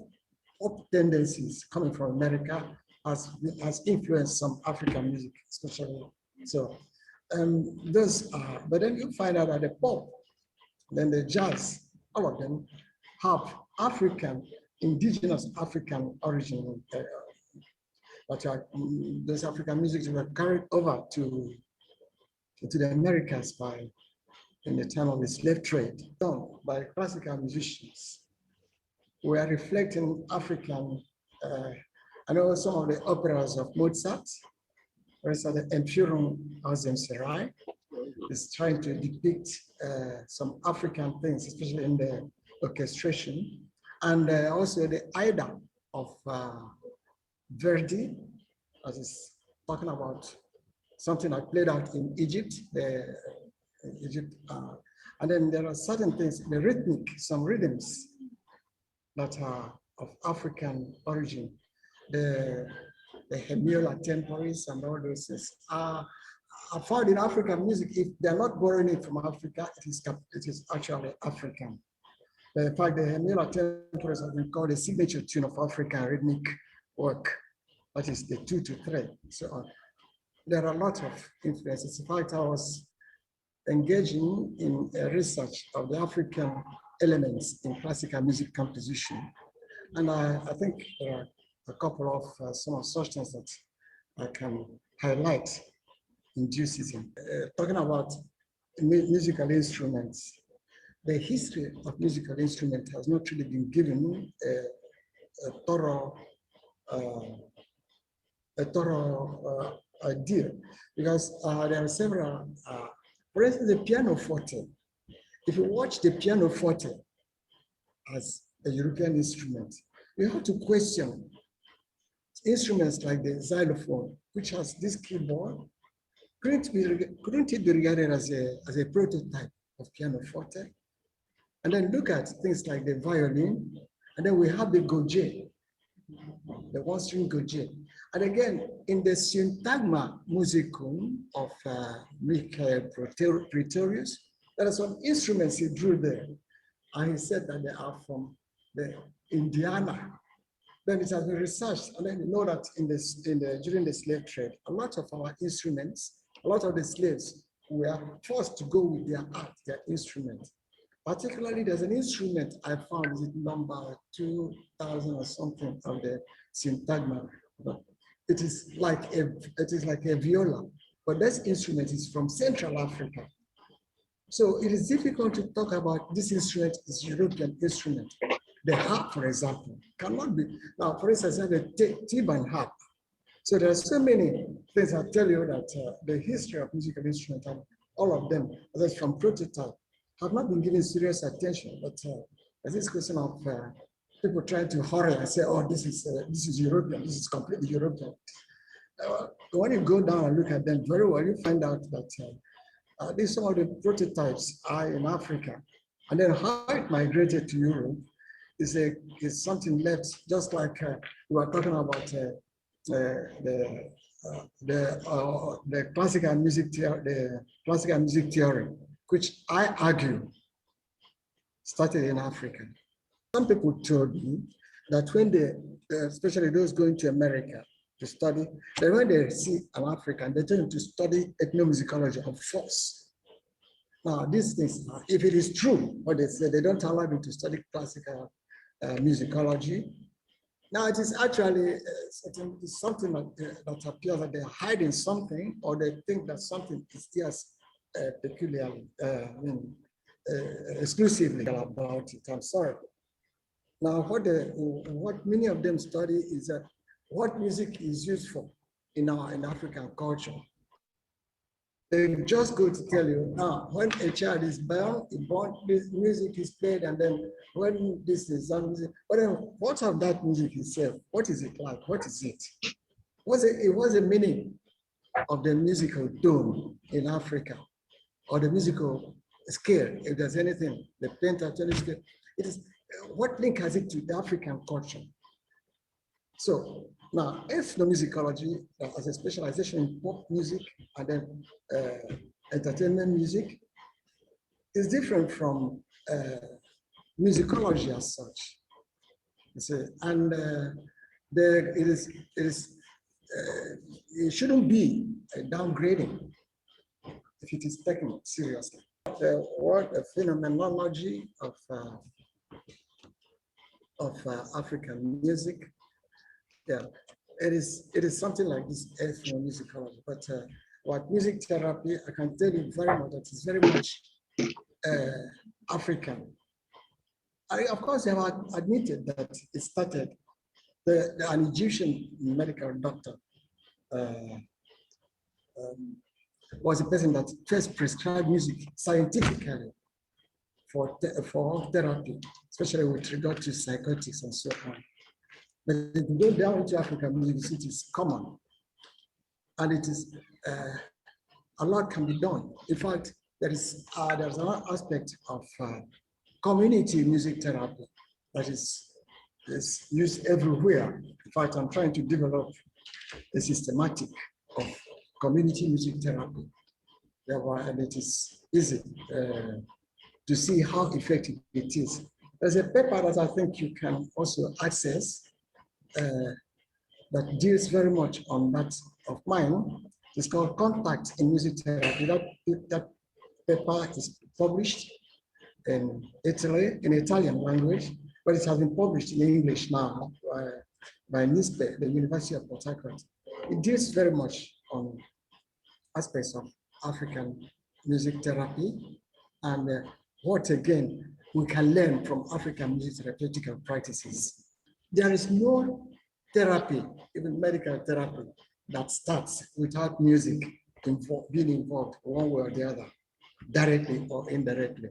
tendencies coming from America has influenced some African music, especially. So those are, but then you find out that the pop, then the jazz, all of them have indigenous African origin. Those African music were carried over to the Americas in the time of the slave trade, done by classical musicians. We are reflecting African. I know some of the operas of Mozart, for instance, the Empyrean aus dem Serai is trying to depict some African things, especially in the orchestration, and also the Aida of Verdi, as is talking about something that played out in Egypt, and then there are certain things, the rhythmic, some rhythms that are of African origin, the hemiola temporis and all those things are found in African music. If they're not borrowing it from Africa, it is actually African. In fact, the hemiola temporis has been called a signature tune of African rhythmic work. That is the 2-3. So there are a lot of influences. In fact, I was engaging in a research of the African elements in classical music composition. And I think there are a couple of some of such things that I can highlight in due season. Talking about musical instruments, the history of musical instruments has not really been given a thorough idea, because there are several, for instance, the pianoforte. If you watch the pianoforte as a European instrument, you have to question instruments like the xylophone, which has this keyboard. Couldn't it be regarded as a prototype of pianoforte? And then look at things like the violin, and then we have the goje, the one-string goje. And again, in the Syntagma Musicum of Michael Praetorius, there are some instruments he drew there. And he said that they are from the Indiana. Then it has been researched, and then you know that during the slave trade, a lot of our instruments, a lot of the slaves were forced to go with their art, their instruments. Particularly, there's an instrument I found, is it number 2000 or something of the Syntagma. It is like a viola, but this instrument is from Central Africa. So it is difficult to talk about this instrument as European instrument. The harp, for example, cannot be. Now, for instance, I have a Theban harp. So there are so many things I tell you that the history of musical instruments, and all of them, that's from prototype, have not been given serious attention. But there's this question of people trying to hurry and say, "Oh, this is European. This is completely European." When you go down and look at them very well, you find out that these some of the prototypes are in Africa, and then how it migrated to Europe is something left, just like we were talking about the classical music theory, which I argue started in Africa. Some people told me that when they, especially those going to America to study, then when they see an African, they tend to study ethnomusicology of force. Now, these things, if it is true, what they say, they don't allow you to study classical musicology. Now, it is actually something that appears that they're hiding something, or they think that something is just peculiarly, exclusively about it. I'm sorry. Now, what many of them study is that what music is used for in African culture. They just go to tell you, now, when a child is born, this music is played, and then when this is done, music, but then what of that music itself? What is it like? What is it? What's the meaning of the musical tone in Africa, or the musical scale, if there's anything, the pentatonic scale? It is, what link has it to the African culture? So now, ethnomusicology as a specialization in pop music and then entertainment music is different from musicology as such. You see, and it shouldn't be a downgrading if it is taken seriously. The phenomenology of African music. Yeah, it is something like this ethnomusicology. But what music therapy, I can tell you very much that it's very much African. Of course, I have admitted that it started. An Egyptian medical doctor was a person that first prescribed music scientifically for therapy, especially with regard to psychotics and so on. But if you go down into African music, it is common, and it is a lot can be done. In fact, there's another aspect of community music therapy that is used everywhere. In fact, I'm trying to develop a systematic of community music therapy, and it is easy to see how effective it is. There's a paper that I think you can also access that deals very much on that of mine. It's called Contact in Music Therapy. That paper is published in Italy, in Italian language, but it has been published in English now by NISPE, the University of Port Harcourt. It deals very much on aspects of African music therapy and what again we can learn from African music therapeutic practices. There is no therapy, even medical therapy, that starts without music being involved one way or the other, directly or indirectly.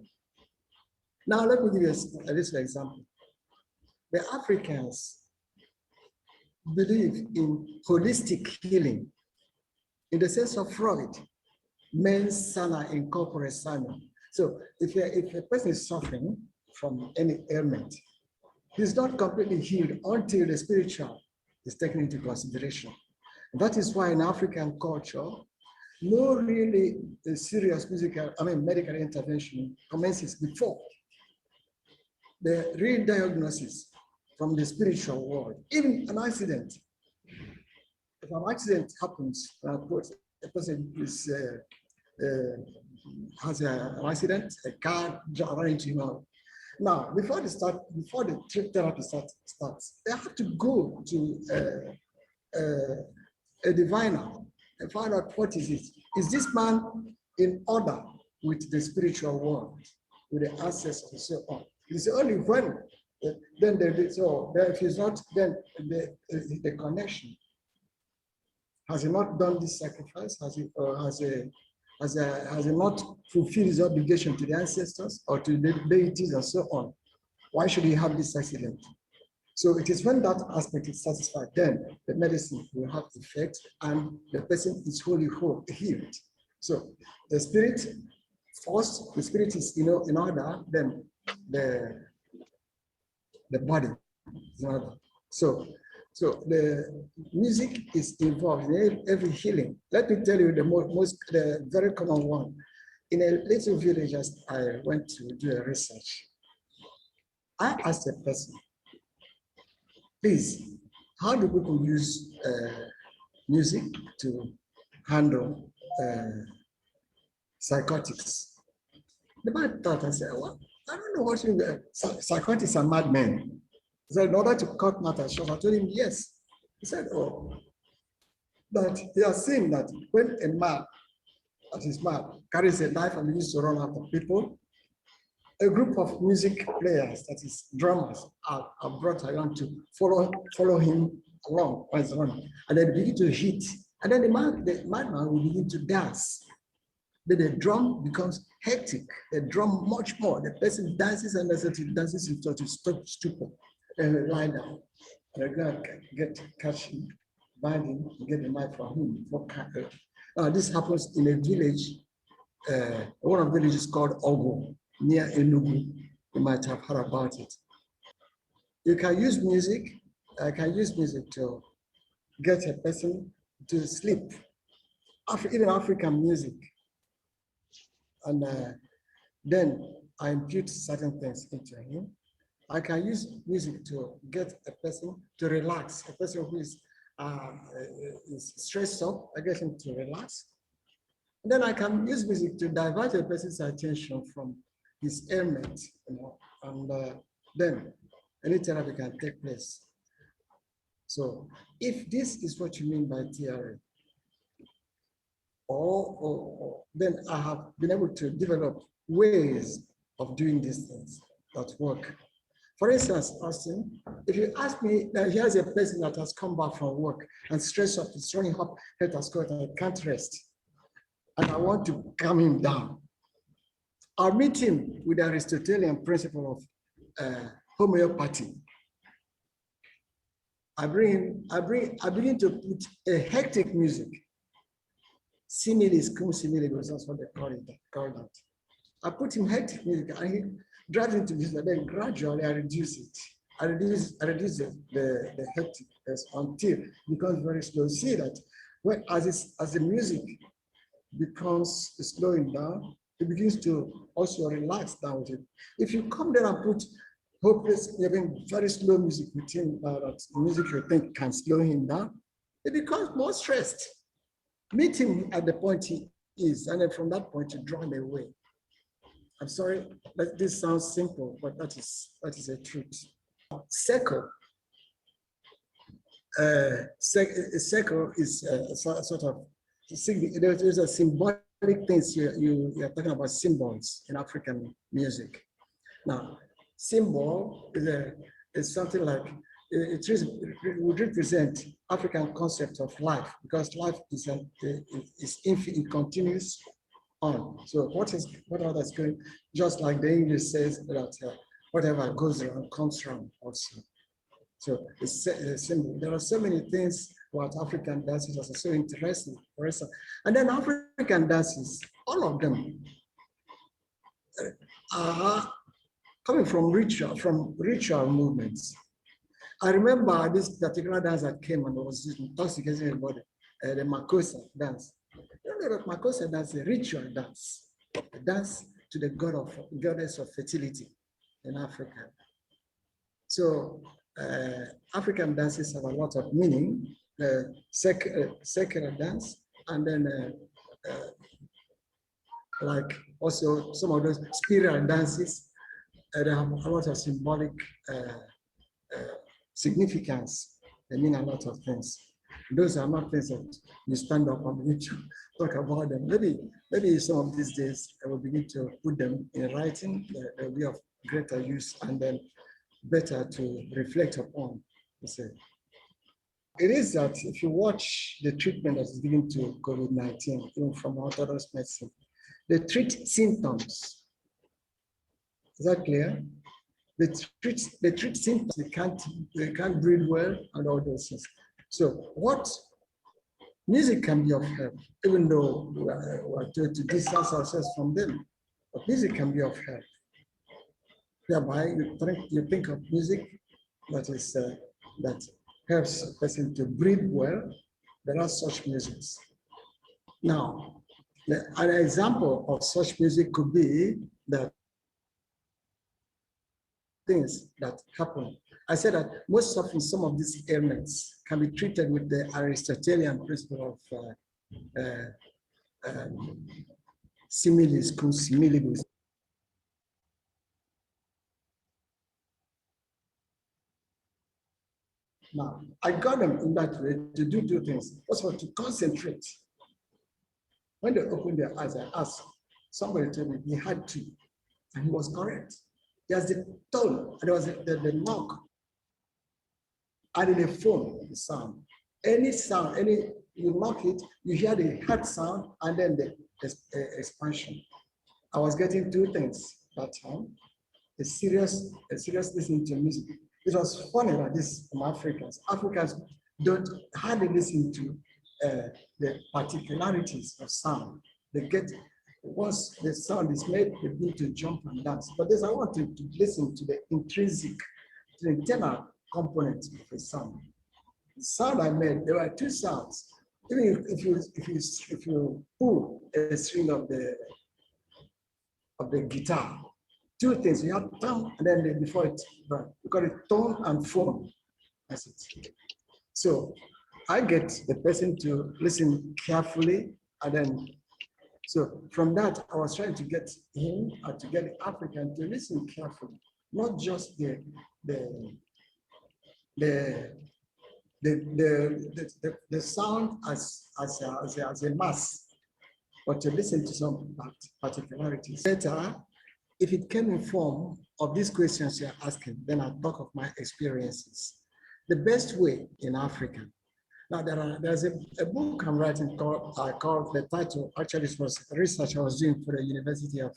Now, let me give you a little example. The Africans believe in holistic healing in the sense of Freud, mens sana in corpore sano. So if a person is suffering from any ailment, he's not completely healed until the spiritual is taken into consideration. And that is why in African culture, no really serious medical intervention commences before the real diagnosis from the spiritual world. Even an accident, if an accident happens, a person is, has an accident, a car ran into him. Now, before the therapy starts, they have to go to a diviner and find out what is it. Is this man in order with the spiritual world, with the ancestors and so on? It's only when then if he's not, then the connection. Has he not done this sacrifice? Has he not fulfilled his obligation to the ancestors or to the deities and so on? Why should he have this accident? So it is when that aspect is satisfied, then the medicine will have effect and the person is wholly healed. So the spirit first, the spirit is in order, then the body is in order. So the music is involved in every healing. Let me tell you the very common one. In a little village, I went to do a research. I asked a person, please, how do people use music to handle psychotics? The man thought, I said, well, I don't know what you mean. Psychotics are madmen. He said, in order to cut matters short, I told him, yes. He said, oh, but he has seen that when a man that is mad carries a knife and begins to run after people, a group of music players, that is drummers, are brought along to follow him along while he's running. And then they begin to hit. And then the madman will begin to dance. Then the drum becomes hectic. The drum much more. The person dances and dances into stupor. And lie down. And the guy catch him, bind him, get the knife from him. This happens in a village, one of the villages called Ogo, near Enugu. You might have heard about it. You can use music. I can use music to get a person to sleep. Even African music. And then I impute certain things into him. I can use music to get a person to relax. A person who is stressed up, I get him to relax. And then I can use music to divert a person's attention from his ailment, and then any therapy can take place. So if this is what you mean by theory, then I have been able to develop ways of doing these things that work. For instance, Austin, if you ask me, here's a person that has come back from work and stressed up, is running up, head has got, and can't rest, and I want to calm him down. I'll meet him with the Aristotelian principle of homeopathy. I begin to put a hectic music. Similes, cum similes, that's what they call that. I put him hectic music and he drives into this, and then gradually I reduce it. I reduce the hecticness until it becomes very slow. See that as the music becomes slowing down, it begins to also relax down with it. If you come there and put hopeless, very slow music with him, that music you think can slow him down, it becomes more stressed. Meet him at the point he is, and then from that point you draw him away. I'm sorry, this sounds simple, but that is a truth. Circle. Circle is a sort of, there's a symbolic things you are talking about, symbols in African music. Now, symbol is something like, it would represent African concept of life, because life is infinite, it continues on. So whatever that's going, just like the English says that whatever goes around comes around also. So it's a symbol. There are so many things about African dances that are so interesting. And then African dances, all of them are coming from ritual movements. I remember this particular dance that came and was intoxicating everybody, the Makossa dance. You know that Makossa dance is a ritual dance, a dance to the goddess of fertility in Africa. So African dances have a lot of meaning, secular dance, and then like also some of those spiritual dances, they have a lot of symbolic significance. They mean a lot of things. Those are not things that you stand up and begin to talk about them. Maybe some of these days I will begin to put them in writing. They'll be of greater use and then better to reflect upon. It is that if you watch the treatment that is given to COVID-19, even from orthodox medicine, they treat symptoms. Is that clear? They treat symptoms. They can't breathe well and all those things. So what music can be of help, even though we are told to distance ourselves from them, but music can be of help. Thereby, you think of music that is that helps a person to breathe well. There are such musics. Now, an example of such music could be that things that happen. I said that most often some of these ailments can be treated with the Aristotelian principle of similes cum similibus. Now, I got them in that way to do two things. First of all, to concentrate. When they opened their eyes, I asked, somebody told me he had to, and he was correct. There's the tone, there was the knock, and in the phone, the sound. Any sound, you knock it, you hear the hard sound, and then the expansion. I was getting two things that time. A serious listening to music. It was funny that this from Africans don't hardly listen to the particularities of sound. They get, once the sound is made, they begin to jump and dance. But this, I wanted to listen to the intrinsic, to the internal components of a sound. The sound I made, there were two sounds. Even if you pull a string of the guitar, two things, you have tone and then before it, we call it tone and form. That's it. So I get the person to listen carefully, and then, so from that, I was trying to get him or to get the African to listen carefully, not just the sound as a mass, but to listen to some particularities. Better if it came in form of these questions you're asking, then I'll talk of my experiences. The best way in Africa. Now there's a book I'm writing called the title, actually it was research I was doing for the University of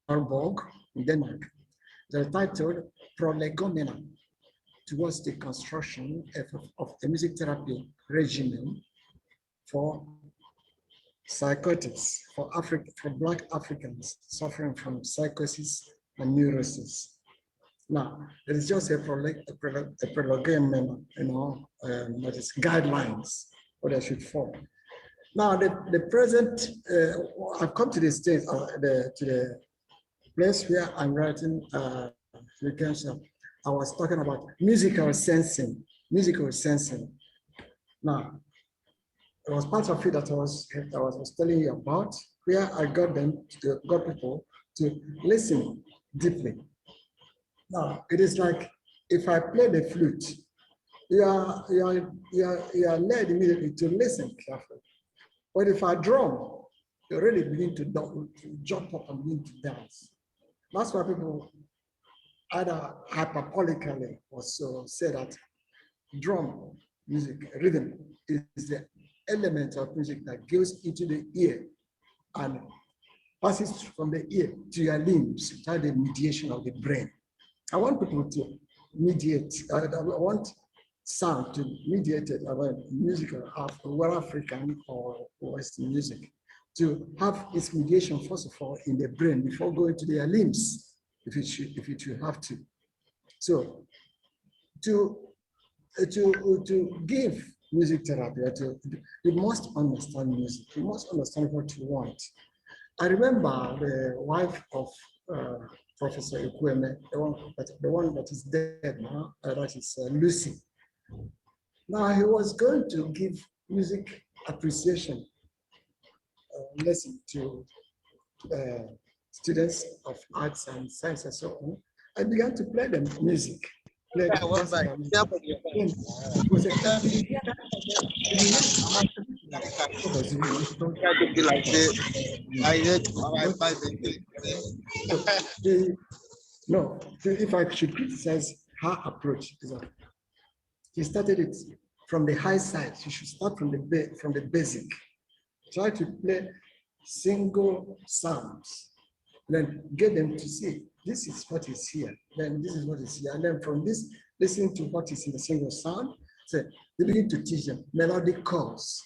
Aalborg in Denmark. The title, Prolegomena, towards the construction of a music therapy regimen for psychotics, for Black Africans suffering from psychosis and neurosis. Now, there is just a prolegomena, that is guidelines what I should follow. Now, the present, I've come to the stage, to the place where I'm writing I was talking about musical sensing. Now, it was part of it that I was telling you about, where I got people to listen deeply. Now, it is like if I play the flute, you are led immediately to listen carefully. But if I drum, you really begin to jump up and begin to dance. That's why people either hyperbolically or so say that drum music, rhythm, is the element of music that goes into the ear and passes from the ear to your limbs without the mediation of the brain. I want people to mediate, I want sound to mediate it about musical, whether African or Western music, to have its mediation, first of all, in the brain before going to their limbs, if it should have to. So, to give music therapy, you must understand music. You must understand what you want. I remember the wife of Professor Ikweme, the one that is dead now, that is Lucy. Now he was going to give music appreciation lesson to students of arts and science and so on. I began to play them music. Play no, if I should criticize her approach, she started it from the high side. She should start from the basic. Try to play single sounds, then get them to see this is what is here, then this is what is here, and then from this, listen to what is in the single sound. So they begin to teach them melodic chords.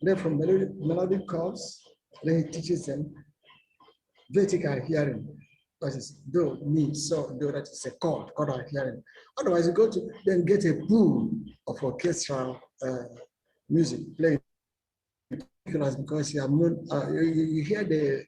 And then from melodic chords, then he teaches them vertical hearing. That is do, mi, so, do, that is a chord hearing. Otherwise, you go to then get a pool of orchestral music playing, because you have you hear the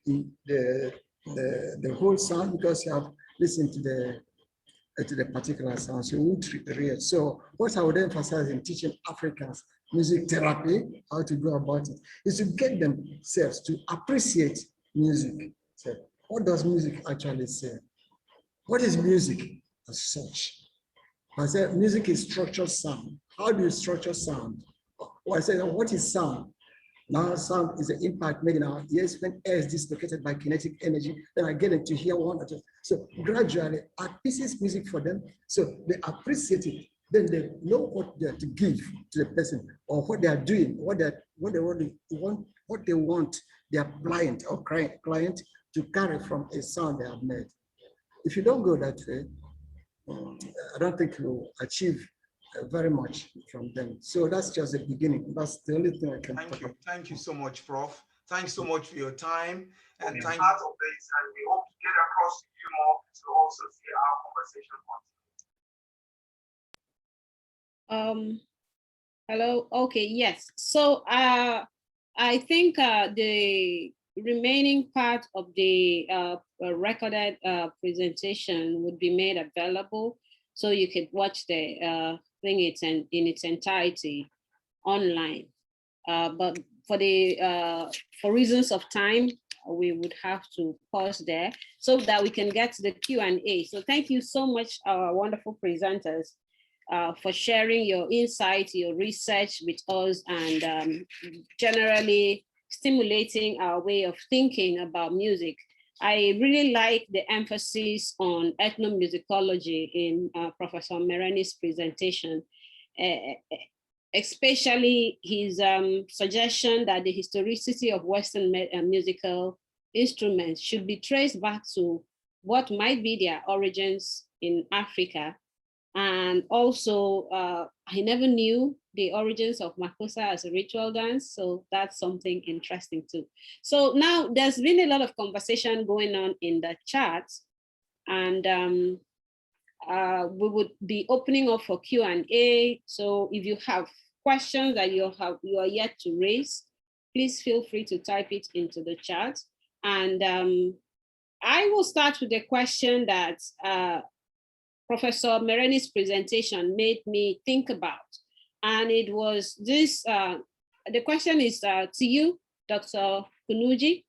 whole sound because you have listened to the particular sound. So you won't read. So what I would emphasize in teaching Africans music therapy, how to go about it, is to get themselves to appreciate music. So what does music actually say? What is music as such? I said music is structured sound. How do you structure sound? Well, I said, what is sound? Now sound is the impact made in our ears when air is dislocated by kinetic energy. Then I get them to hear one or two. So gradually, I pieces music for them, so they appreciate it. Then they know what they are to give to the person, or what they are doing, what they want their client or client to carry from a sound they have made. If you don't go that way, I don't think you'll achieve very much from them. So that's just the beginning. That's the only thing I can talk about. Thank you so much, Prof. Thanks so much for your time. And thank part you. of this, and we hope to get across to you more to also see our conversation. Hello. Okay. Yes. So I think the remaining part of the recorded presentation would be made available, so you could watch the thing in its entirety online. But for reasons of time, we would have to pause there so that we can get to the Q&A. So thank you so much, our wonderful presenters, for sharing your insights, your research with us, and generally stimulating our way of thinking about music. I really like the emphasis on ethnomusicology in Professor Mereni's presentation, especially his suggestion that the historicity of Western musical instruments should be traced back to what might be their origins in Africa. And also, I never knew the origins of Makossa as a ritual dance, so that's something interesting too. So now there's been a lot of conversation going on in the chat, and we would be opening up for Q&A. So if you have questions that you are yet to raise, please feel free to type it into the chat. And I will start with the question that Professor Mereni's presentation made me think about. And it was this, the question is to you, Dr. Kunnuji.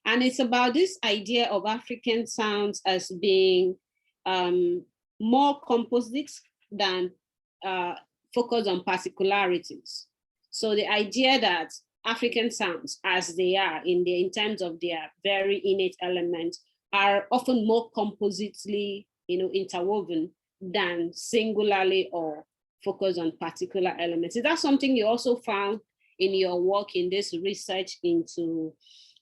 And it's about this idea of African sounds as being more composite than focus on particularities. So the idea that African sounds, as they are in terms of their very innate elements, are often more compositely, interwoven than singularly or focus on particular elements. Is that something you also found in your work in this research into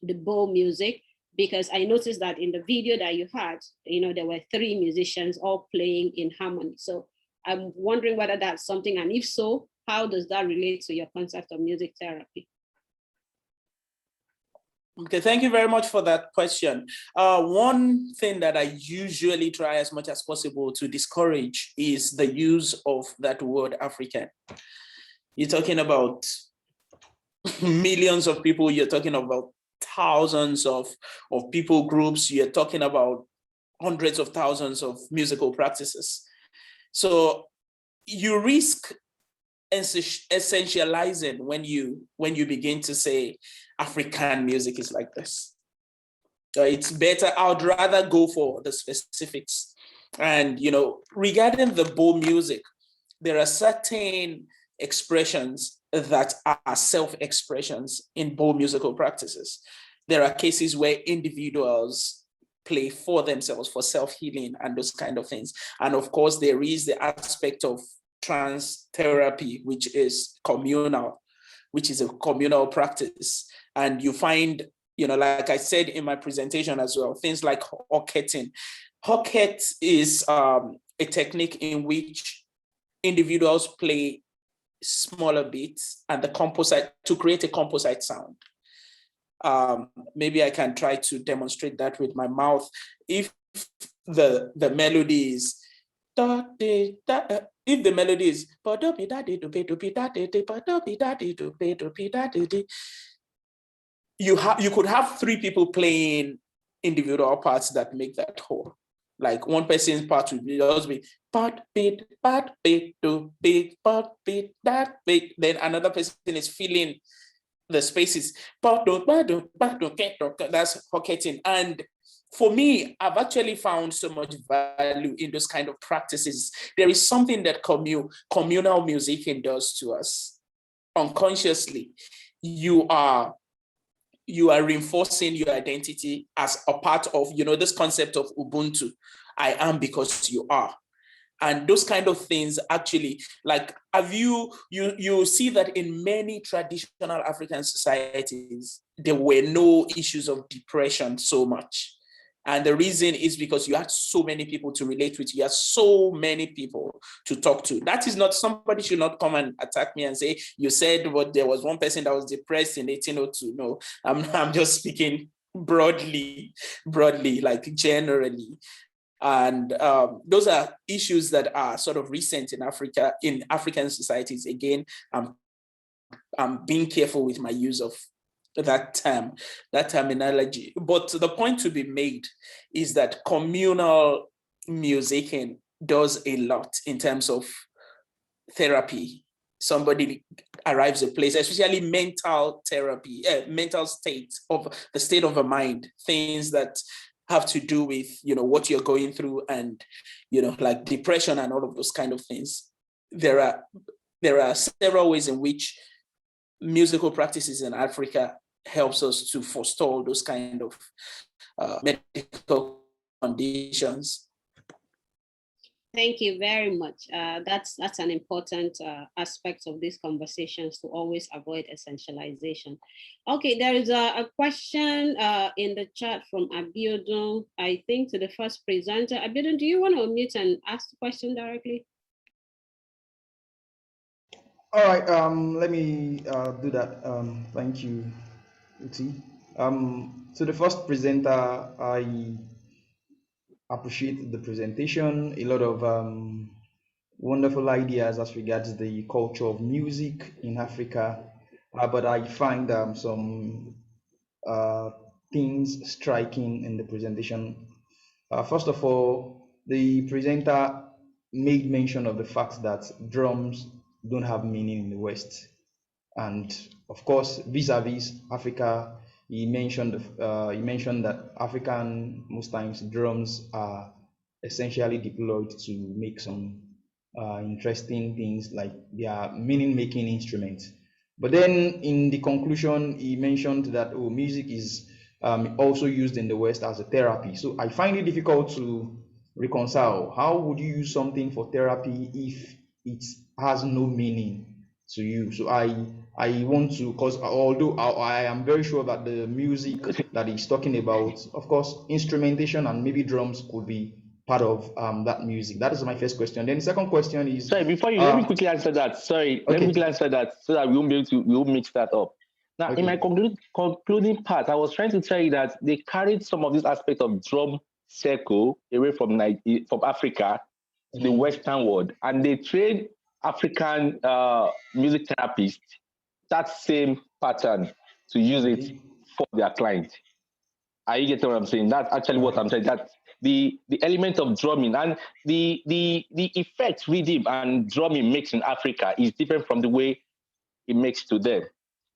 the bow music? Because I noticed that in the video that you had, there were 3 musicians all playing in harmony. So I'm wondering whether that's something, and if so, how does that relate to your concept of music therapy? Okay, thank you very much for that question. One thing that I usually try as much as possible to discourage is the use of that word African. You're talking about millions of people, you're talking about thousands of people groups, you're talking about hundreds of thousands of musical practices. So you risk essentializing when you begin to say African music is like this. It's better, I'd rather go for the specifics. And regarding the bow music, there are certain expressions that are self-expressions in bow musical practices. There are cases where individuals play for themselves, for self-healing and those kind of things. And of course, there is the aspect of trance therapy, which is a communal practice. And you find, like I said in my presentation as well, things like hocketing. Hocket is a technique in which individuals play smaller beats and the composite to create a composite sound. Maybe I can try to demonstrate that with my mouth. If the melody is if the melody is you could have 3 people playing individual parts that make that whole. Like one person's part would just be part beat to beat part beat that beat. Then another person is filling the spaces. That's hocketing. And for me, I've actually found so much value in those kind of practices. There is something that communal music does to us. Unconsciously, you are reinforcing your identity as a part of, this concept of Ubuntu. I am because you are. And those kind of things actually, like, you see that in many traditional African societies, there were no issues of depression so much. And the reason is because you had so many people to relate with. You had so many people to talk to. That is not, somebody should not come and attack me and say, you said what, there was one person that was depressed in 1802. No, I'm just speaking broadly, like generally. And those are issues that are sort of recent in Africa, in African societies. Again, I'm being careful with my use of that terminology. But the point to be made is that communal musicking does a lot in terms of therapy. Somebody arrives at a place, especially mental therapy, mental state of the state of the mind, things that have to do with, what you're going through and, like depression and all of those kind of things. There are several ways in which musical practices in Africa helps us to forestall those kind of medical conditions. Thank you very much. That's an important aspect of these conversations, to always avoid essentialization. Okay, there is a question in the chat from Abiodun, I think, to the first presenter. Abiodun, do you want to unmute and ask the question directly? All right, let me do that. Thank you, Uti. So the first presenter, I appreciate the presentation, a lot of wonderful ideas as regards the culture of music in Africa, but I find some things striking in the presentation. First of all, the presenter made mention of the fact that drums don't have meaning in the West. And of course, vis-a-vis Africa, he mentioned that African, most times drums are essentially deployed to make some interesting things, like they are meaning-making instruments. But then in the conclusion, he mentioned that music is also used in the West as a therapy. So I find it difficult to reconcile. How would you use something for therapy if it has no meaning to you? So I want to, because although I am very sure that the music that he's talking about, of course, instrumentation and maybe drums could be part of that music. That is my first question. Then the second question is, sorry, before you let me quickly answer that. Sorry, let me quickly answer that so that we won't mix that up. Now, in my concluding part, I was trying to tell you that they carried some of this aspect of drum circle away from Africa to the Western world, and they trained African music therapists that same pattern to use it for their client. Are you getting what I'm saying? That's actually what I'm saying. That the element of drumming and the effect rhythm and drumming makes in Africa is different from the way it makes to them.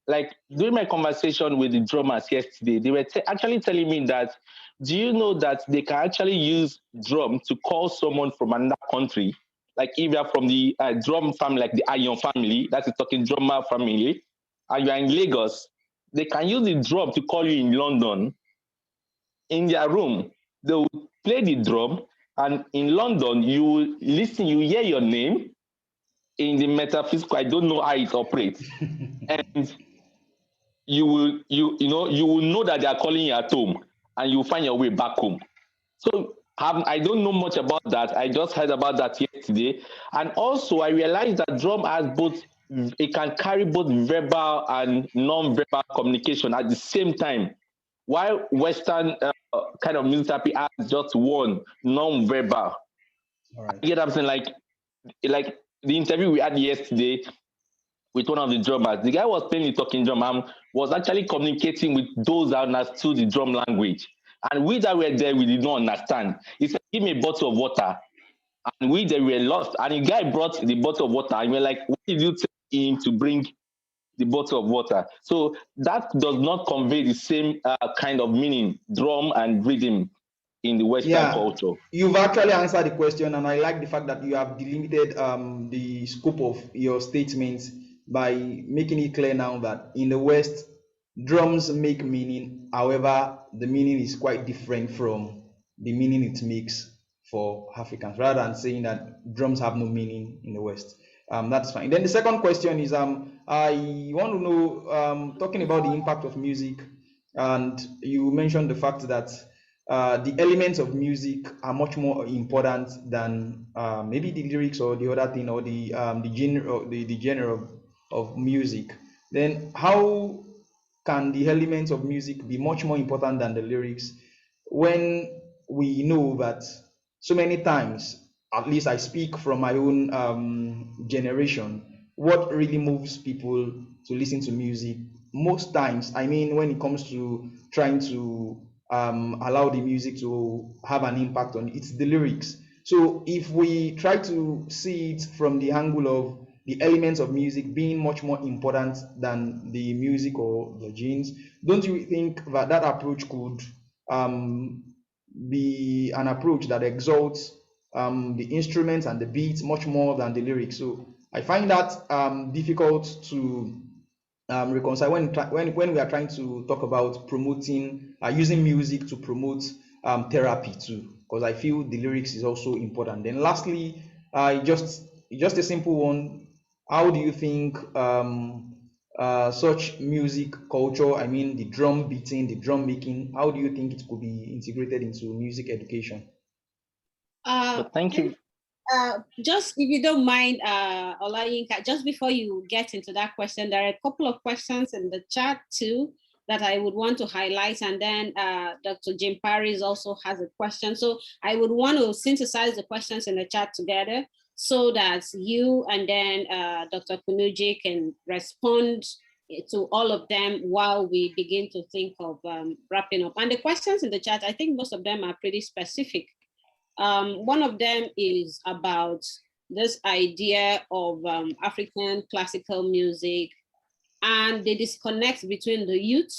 Like during my conversation with the drummers yesterday, they were actually telling me that, do you know that they can actually use drum to call someone from another country? Like if you are from the drum family, like the Ayon family, that's the talking drummer family, and you are in Lagos, they can use the drum to call you in London. In their room, they will play the drum, and in London, you will listen, you hear your name in the metaphysical. I don't know how it operates, and you will know that they are calling you at home, and you find your way back home. So I don't know much about that. I just heard about that yesterday, and also I realized that drum has both. It can carry both verbal and non-verbal communication at the same time. While Western kind of music therapy has just one non-verbal. You get what I'm saying? Like the interview we had yesterday with one of the drummers, the guy was playing the talking drum and was actually communicating with those that understood the drum language. And we that were there, we did not understand. He said, give me a bottle of water. And we there were lost. And the guy brought the bottle of water. And we're like, what did you tell him to bring the bottle of water? So that does not convey the same kind of meaning, drum and rhythm in the Western culture. You've actually answered the question, and I like the fact that you have delimited the scope of your statements by making it clear now that in the West, drums make meaning. However, the meaning is quite different from the meaning it makes for Africans, rather than saying that drums have no meaning in the West. That's fine. Then the second question is, I want to know, talking about the impact of music, and you mentioned the fact that the elements of music are much more important than maybe the lyrics or the other thing, or the genre of music. Then how can the elements of music be much more important than the lyrics when we know that so many times, at least I speak from my own generation, what really moves people to listen to music most times, I mean, when it comes to trying to allow the music to have an impact on it, it's the lyrics. So if we try to see it from the angle of the elements of music being much more important than the music or the genes, don't you think that that approach could be an approach that exalts the instruments and the beats much more than the lyrics? So I find that difficult to reconcile when we are trying to talk about promoting using music to promote therapy too, because I feel the lyrics is also important. Then lastly, just a simple one: how do you think such music culture, I mean the drum beating, the drum making, how do you think it could be integrated into music education? Thank you. Just if you don't mind, Olayinka, just before you get into that question, there are a couple of questions in the chat too that I would want to highlight, and then Dr. Jim Paris also has a question. So I would want to synthesize the questions in the chat together so that you and then Dr. Kunnuji can respond to all of them while we begin to think of wrapping up. And the questions in the chat, I think most of them are pretty specific. One of them is about this idea of African classical music and the disconnect between the youth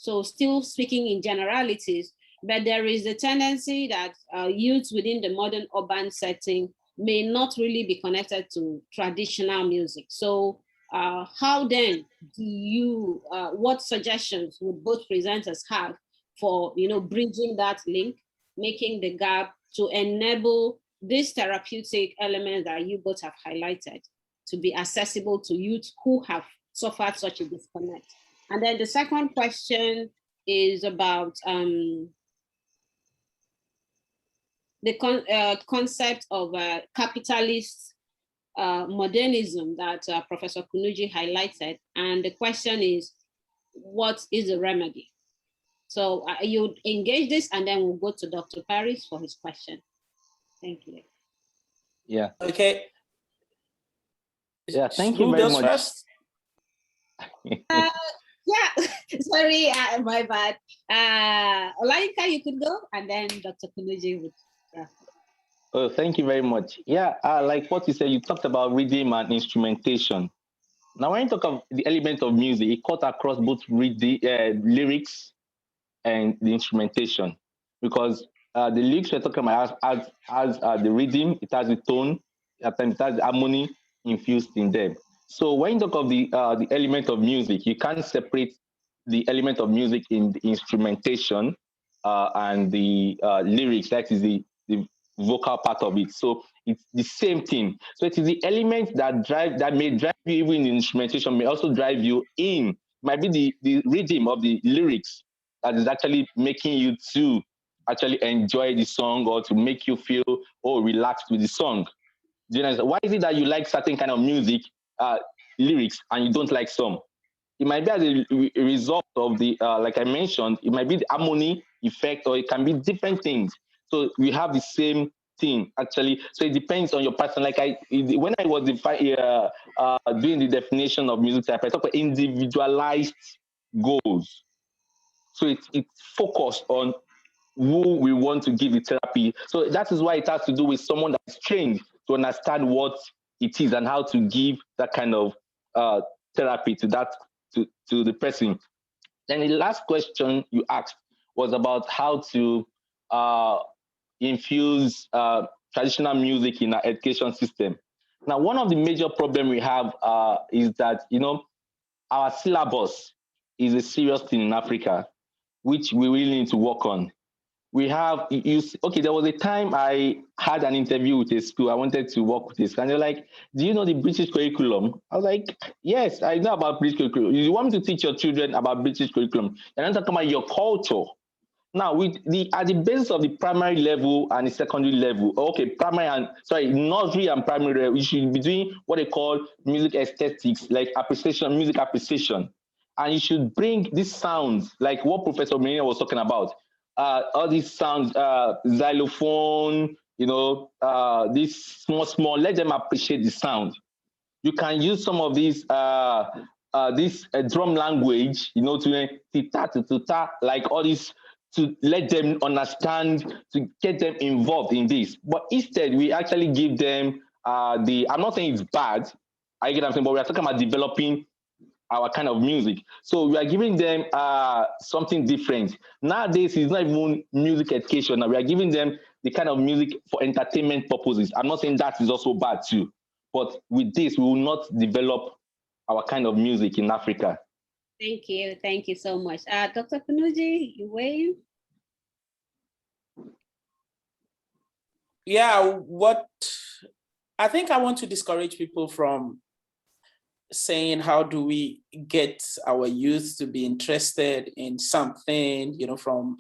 So still speaking in generalities, but there is a tendency that youth within the modern urban setting may not really be connected to traditional music. So how then do you, what suggestions would both presenters have for, bridging that link, making the gap to enable this therapeutic element that you both have highlighted to be accessible to youth who have suffered such a disconnect? And then the second question is about the concept of capitalist modernism that Professor Kunnuji highlighted. And the question is, what is the remedy? So you engage this, and then we'll go to Dr. Paris for his question. Thank you. Yeah. Okay. Yeah, thank you Who very goes much. first? Yeah, sorry, my bad. Olayinka, you could go, and then Dr. Kunnuji would. Yeah. Oh, thank you very much. Yeah, like what you said, you talked about rhythm and instrumentation. Now, when you talk of the element of music, it cuts across both lyrics and the instrumentation, because the lyrics we're talking about has the rhythm, it has the tone, at times it has the harmony infused in them. So when you talk of the element of music, you can't separate the element of music in the instrumentation and the lyrics. That is the vocal part of it. So it's the same thing. So it is the element that may drive you even in instrumentation, may also drive you in. Might be the rhythm of the lyrics that is actually making you to actually enjoy the song, or to make you feel relaxed with the song. Do you know? Why is it that you like certain kind of music lyrics and you don't like some? It might be as a result of the like I mentioned, it might be the harmony effect, or it can be different things. So we have the same thing actually. So it depends on your person. Like when I was doing the definition of music therapy, I talk about individualized goals. So it's focused on who we want to give the therapy. So that is why it has to do with someone that's trained to understand what it is and how to give that kind of therapy to the person. Then the last question you asked was about how to infuse traditional music in our education system. Now, one of the major problems we have is that our syllabus is a serious thing in Africa, which we really need to work on. We have, there was a time I had an interview with a school. I wanted to work with this, and they're like, do you know the British curriculum? I was like, yes, I know about British curriculum. You want me to teach your children about British curriculum? And I'm talking about your culture. Now, at the basis of the primary level and the secondary level, nursery and primary level, you should be doing what they call music aesthetics, like appreciation, music appreciation. And you should bring these sounds, like what Professor Mereni was talking about, all these sounds, xylophone, this small, let them appreciate the sound. You can use some of these this drum language, to tita, like all this, to let them understand, to get them involved in this. But instead, we actually give them I'm not saying it's bad, I get what I'm saying, but we are talking about developing our kind of music. So we are giving them something different. Nowadays, it's not even music education. Now we are giving them the kind of music for entertainment purposes. I'm not saying that is also bad too. But with this, we will not develop our kind of music in Africa. Thank you so much. Dr. Kunnuji, you weigh? Yeah, I think I want to discourage people from saying, how do we get our youth to be interested in something, from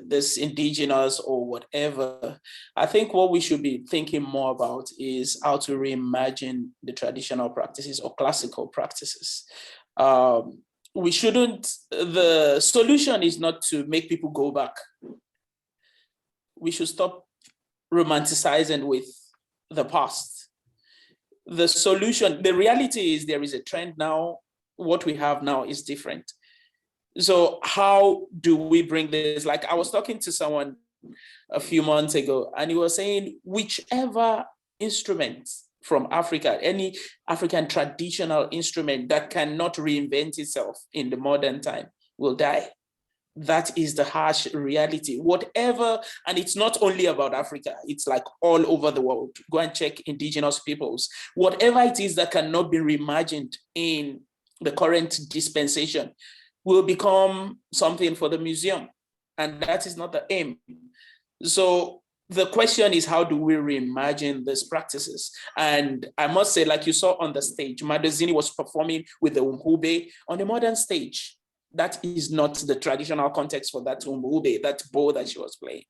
this indigenous or whatever. I think what we should be thinking more about is how to reimagine the traditional practices or classical practices. The solution is not to make people go back. We should stop romanticizing with the past. The solution, the reality is there is a trend now. What we have now is different. So how do we bring this? Like I was talking to someone a few months ago, and he was saying, whichever instrument from Africa, any African traditional instrument that cannot reinvent itself in the modern time, will die. That is the harsh reality. Whatever, and it's not only about Africa, it's like all over the world. Go and check indigenous peoples. Whatever it is that cannot be reimagined in the current dispensation will become something for the museum. And that is not the aim. So the question is, how do we reimagine these practices? And I must say, like you saw on the stage, Madozini was performing with the umhube on a modern stage. That is not the traditional context for that umhube, that bow that she was playing.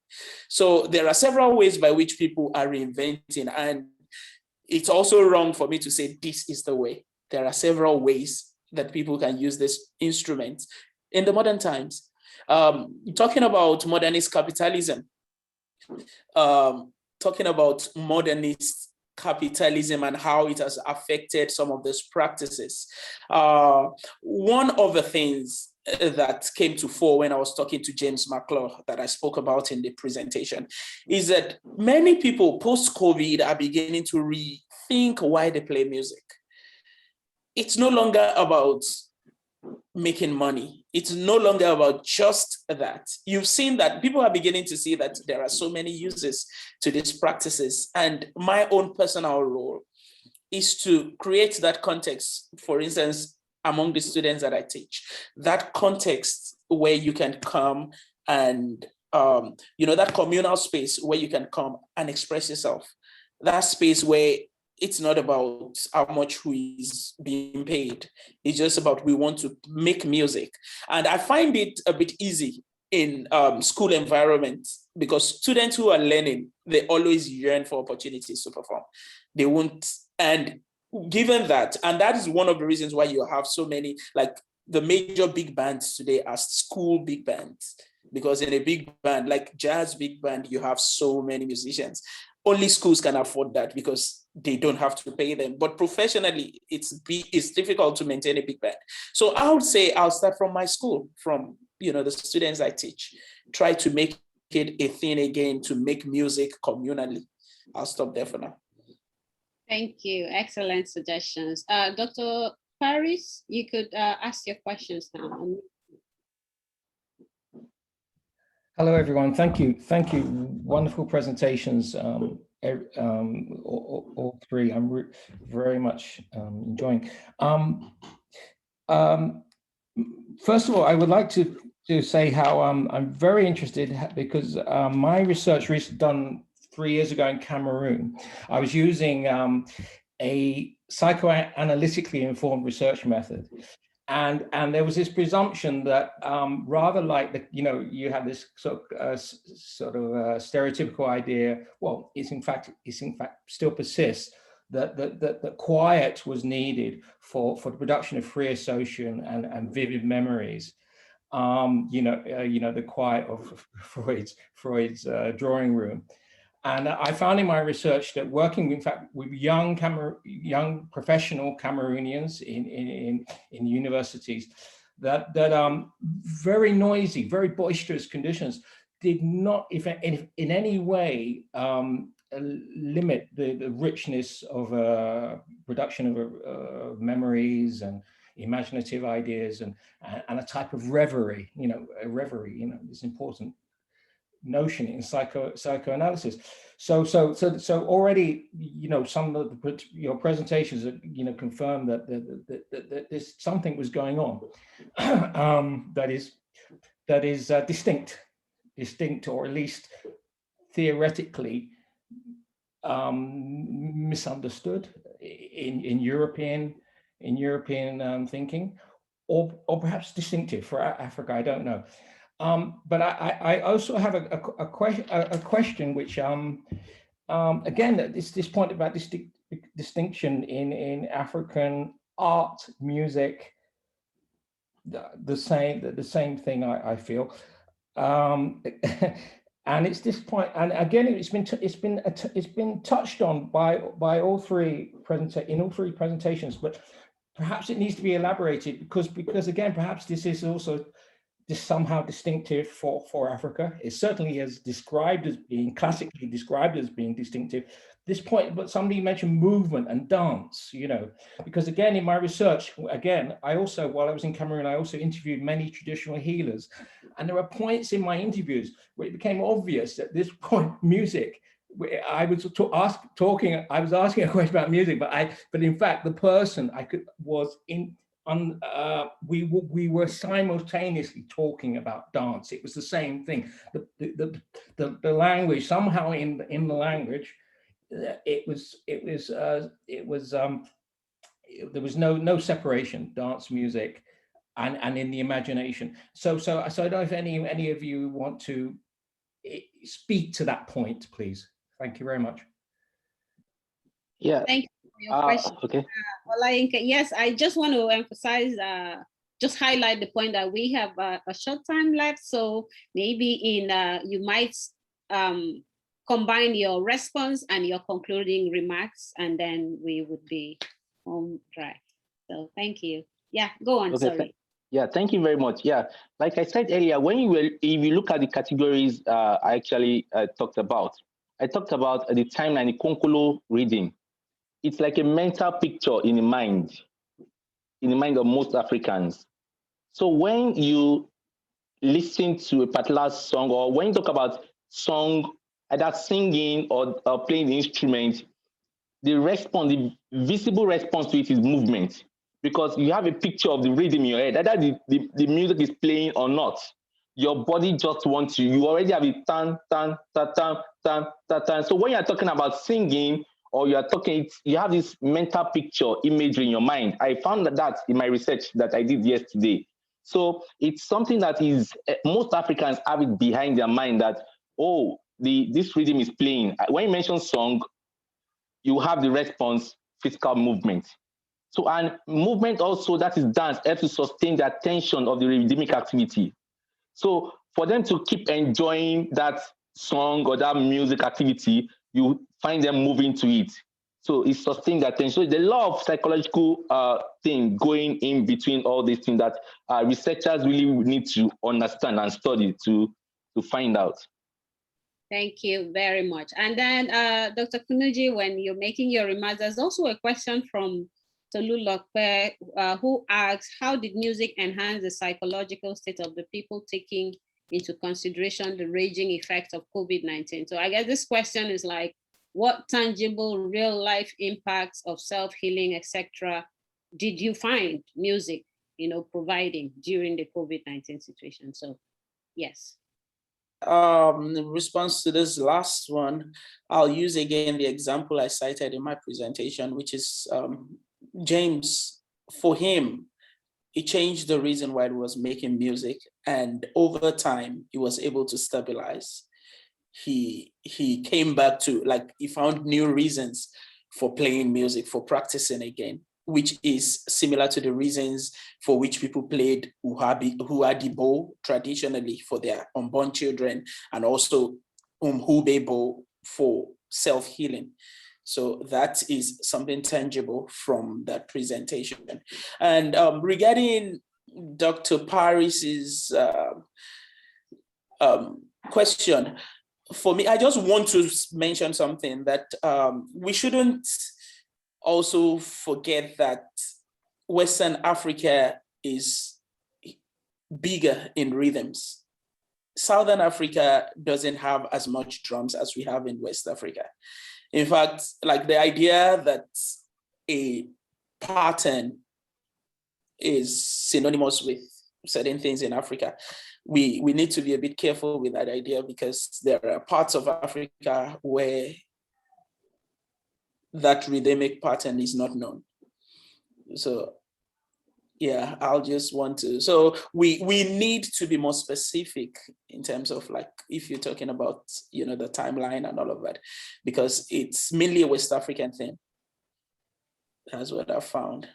So there are several ways by which people are reinventing, and it's also wrong for me to say this is the way. There are several ways that people can use this instrument in the modern times. Talking about modernist capitalism, talking about modernist capitalism and how it has affected some of these practices. One of the things that came to fore when I was talking to James Mcclure that I spoke about in the presentation is that many people post-COVID are beginning to rethink why they play music. It's no longer about making money. It's no longer about just that. You've seen that people are beginning to see that there are so many uses to these practices. And my own personal role is to create that context, for instance, among the students that I teach, that context where you can come and, that communal space where you can come and express yourself. That space where it's not about how much who is being paid. It's just about we want to make music. And I find it a bit easy in school environments because students who are learning, they always yearn for opportunities to perform. They won't, and given that, and that is one of the reasons why you have so many, like the major big bands today are school big bands, because in a big band, like jazz big band, you have so many musicians. Only schools can afford that because they don't have to pay them. But professionally, it's difficult to maintain a big band. So I would say I'll start from my school, from the students I teach, try to make it a thing again, to make music communally. I'll stop there for now. Thank you. Excellent suggestions. Dr. Paris, you could ask your questions now. Hello, everyone. Thank you. Thank you. Wonderful presentations, all three. I'm very much enjoying. First of all, I would like to say how I'm very interested because my research done 3 years ago in Cameroon, I was using a psychoanalytically informed research method. And there was this presumption that rather like you have this sort of stereotypical idea. Well, it's in fact still persists that quiet was needed for the production of free association and vivid memories. The quiet of Freud's drawing room. And I found in my research that working, in fact, with young professional Cameroonians in universities, that very noisy, very boisterous conditions did not, if in any way, limit the richness of production of memories and imaginative ideas and a type of reverie. This important notion in psychoanalysis. So already, some of your presentations, confirm that there's something was going on that is distinct, or at least theoretically misunderstood in European thinking, or perhaps distinctive for Africa. I don't know. But I also have a question, which again, this point about distinction in African art, music, the same thing I feel, and it's this point, and again it's been touched on by all three presentations, but perhaps it needs to be elaborated because again, perhaps this is also somehow distinctive for Africa. It certainly is classically described as being distinctive, this point, but somebody mentioned movement and dance, because again, in my research, I also, while I was in Cameroon, I also interviewed many traditional healers. And there are points in my interviews where it became obvious at this point, music, I was asking a question about music, but in fact, the person we were simultaneously talking about dance. It was the same thing. The language, somehow in the language, there was no separation, dance, music, and in the imagination. So I don't know if any of you want to speak to that point, please. Thank you very much. Yeah. Thank you for your question. Okay. Olayinka, yes, I just want to emphasize, just highlight the point that we have a short time left. So maybe you might combine your response and your concluding remarks, and then we would be home dry. So thank you. Yeah, go on, okay, sorry. Yeah, thank you very much. Yeah, like I said earlier, if you look at the categories I actually talked about, I talked about the timeline, the Konkolo reading. It's like a mental picture in the mind of most Africans. So when you listen to a particular song, or when you talk about song, either singing or playing the instrument, the visible response to it is movement, because you have a picture of the rhythm in your head, either the music is playing or not. Your body just wants to, you already have a tan, tan, tan, tan, tan, tan, tan. So when you're talking about singing, or you have this mental picture imagery in your mind. I found that in my research that I did yesterday. So it's something that is, most Africans have it behind their mind that, oh, this rhythm is playing. When you mention song, you have the response, physical movement. So, and movement also, that is dance, helps to sustain the attention of the rhythmic activity. So for them to keep enjoying that song or that music activity, you find them moving to it. So it sustains the attention. So there's a lot of psychological thing going in between all these things that researchers really need to understand and study to find out. Thank you very much. And then Dr. Kunnuji, when you're making your remarks, there's also a question from Tolu Lokpe, who asks, how did music enhance the psychological state of the people taking into consideration the raging effects of COVID-19? So I guess this question is like, what tangible real life impacts of self-healing, etc., did you find music, providing during the COVID-19 situation? So, yes. In response to this last one, I'll use again the example I cited in my presentation, which is James. For him, it changed the reason why he was making music, and over time, he was able to stabilize. He came back to, he found new reasons for playing music, for practicing again, which is similar to the reasons for which people played Uhadibo traditionally for their unborn children, and also Umhubebo for self-healing. So that is something tangible from that presentation. And regarding Dr. Paris's question, for me, I just want to mention something that we shouldn't also forget that Western Africa is bigger in rhythms. Southern Africa doesn't have as much drums as we have in West Africa. In fact, the idea that a pattern is synonymous with certain things in Africa, we need to be a bit careful with that idea, because there are parts of Africa where that rhythmic pattern is not known. So yeah, I'll just want to, so we need to be more specific in terms of if you're talking about, the timeline and all of that, because it's mainly a West African thing. That's what I found.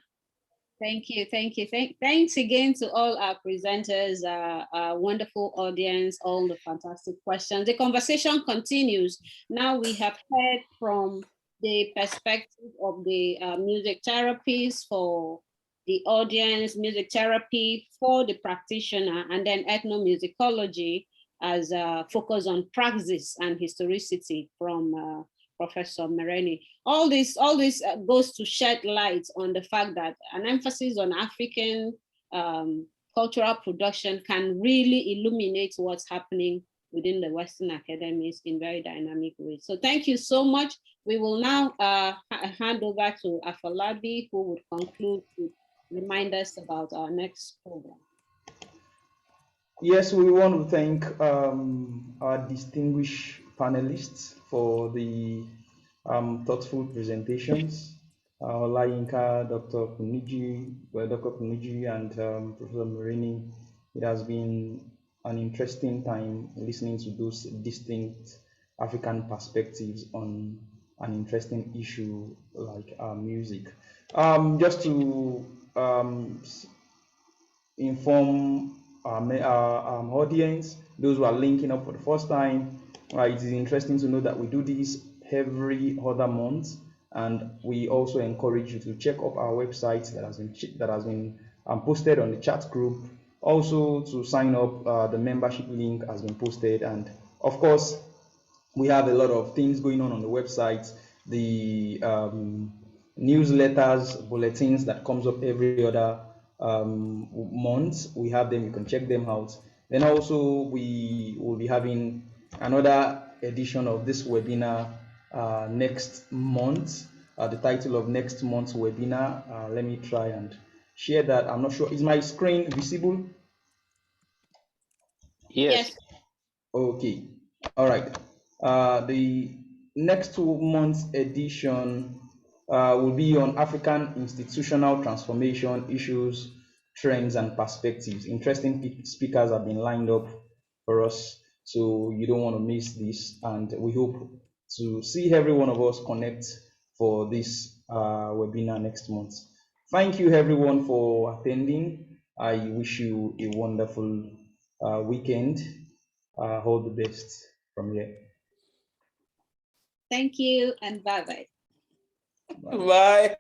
Thank you. Thanks again to all our presenters, our wonderful audience, all the fantastic questions. The conversation continues. Now we have heard from the perspective of the music therapies for the audience, music therapy for the practitioner, and then ethnomusicology as a focus on praxis and historicity from Professor Mereni. All this goes to shed light on the fact that an emphasis on African cultural production can really illuminate what's happening within the Western academies in very dynamic ways. So thank you so much. We will now hand over to Afolabi, who would conclude with remind us about our next program. Yes, we want to thank our distinguished panelists for the thoughtful presentations. Olayinka, Dr. Kunnuji, and Professor Mereni. It has been an interesting time listening to those distinct African perspectives on an interesting issue like music. Just to inform our audience, those who are linking up for the first time, it is interesting to know that we do this every other month, and we also encourage you to check up our website that has been posted on the chat group. Also, to sign up, the membership link has been posted, and of course, we have a lot of things going on the website. The newsletters, bulletins that comes up every other month, we have them. You can check them out. Then also we will be having another edition of this webinar next month. The title of next month's webinar, let me try and share that. I'm not sure, is my screen visible? Yes. Okay, all right. The next 2 months edition will be on African institutional transformation issues, trends, and perspectives. Interesting speakers have been lined up for us, so you don't want to miss this. And we hope to see every one of us connect for this webinar next month. Thank you, everyone, for attending. I wish you a wonderful weekend. All the best from here. Thank you, and bye-bye. Bye.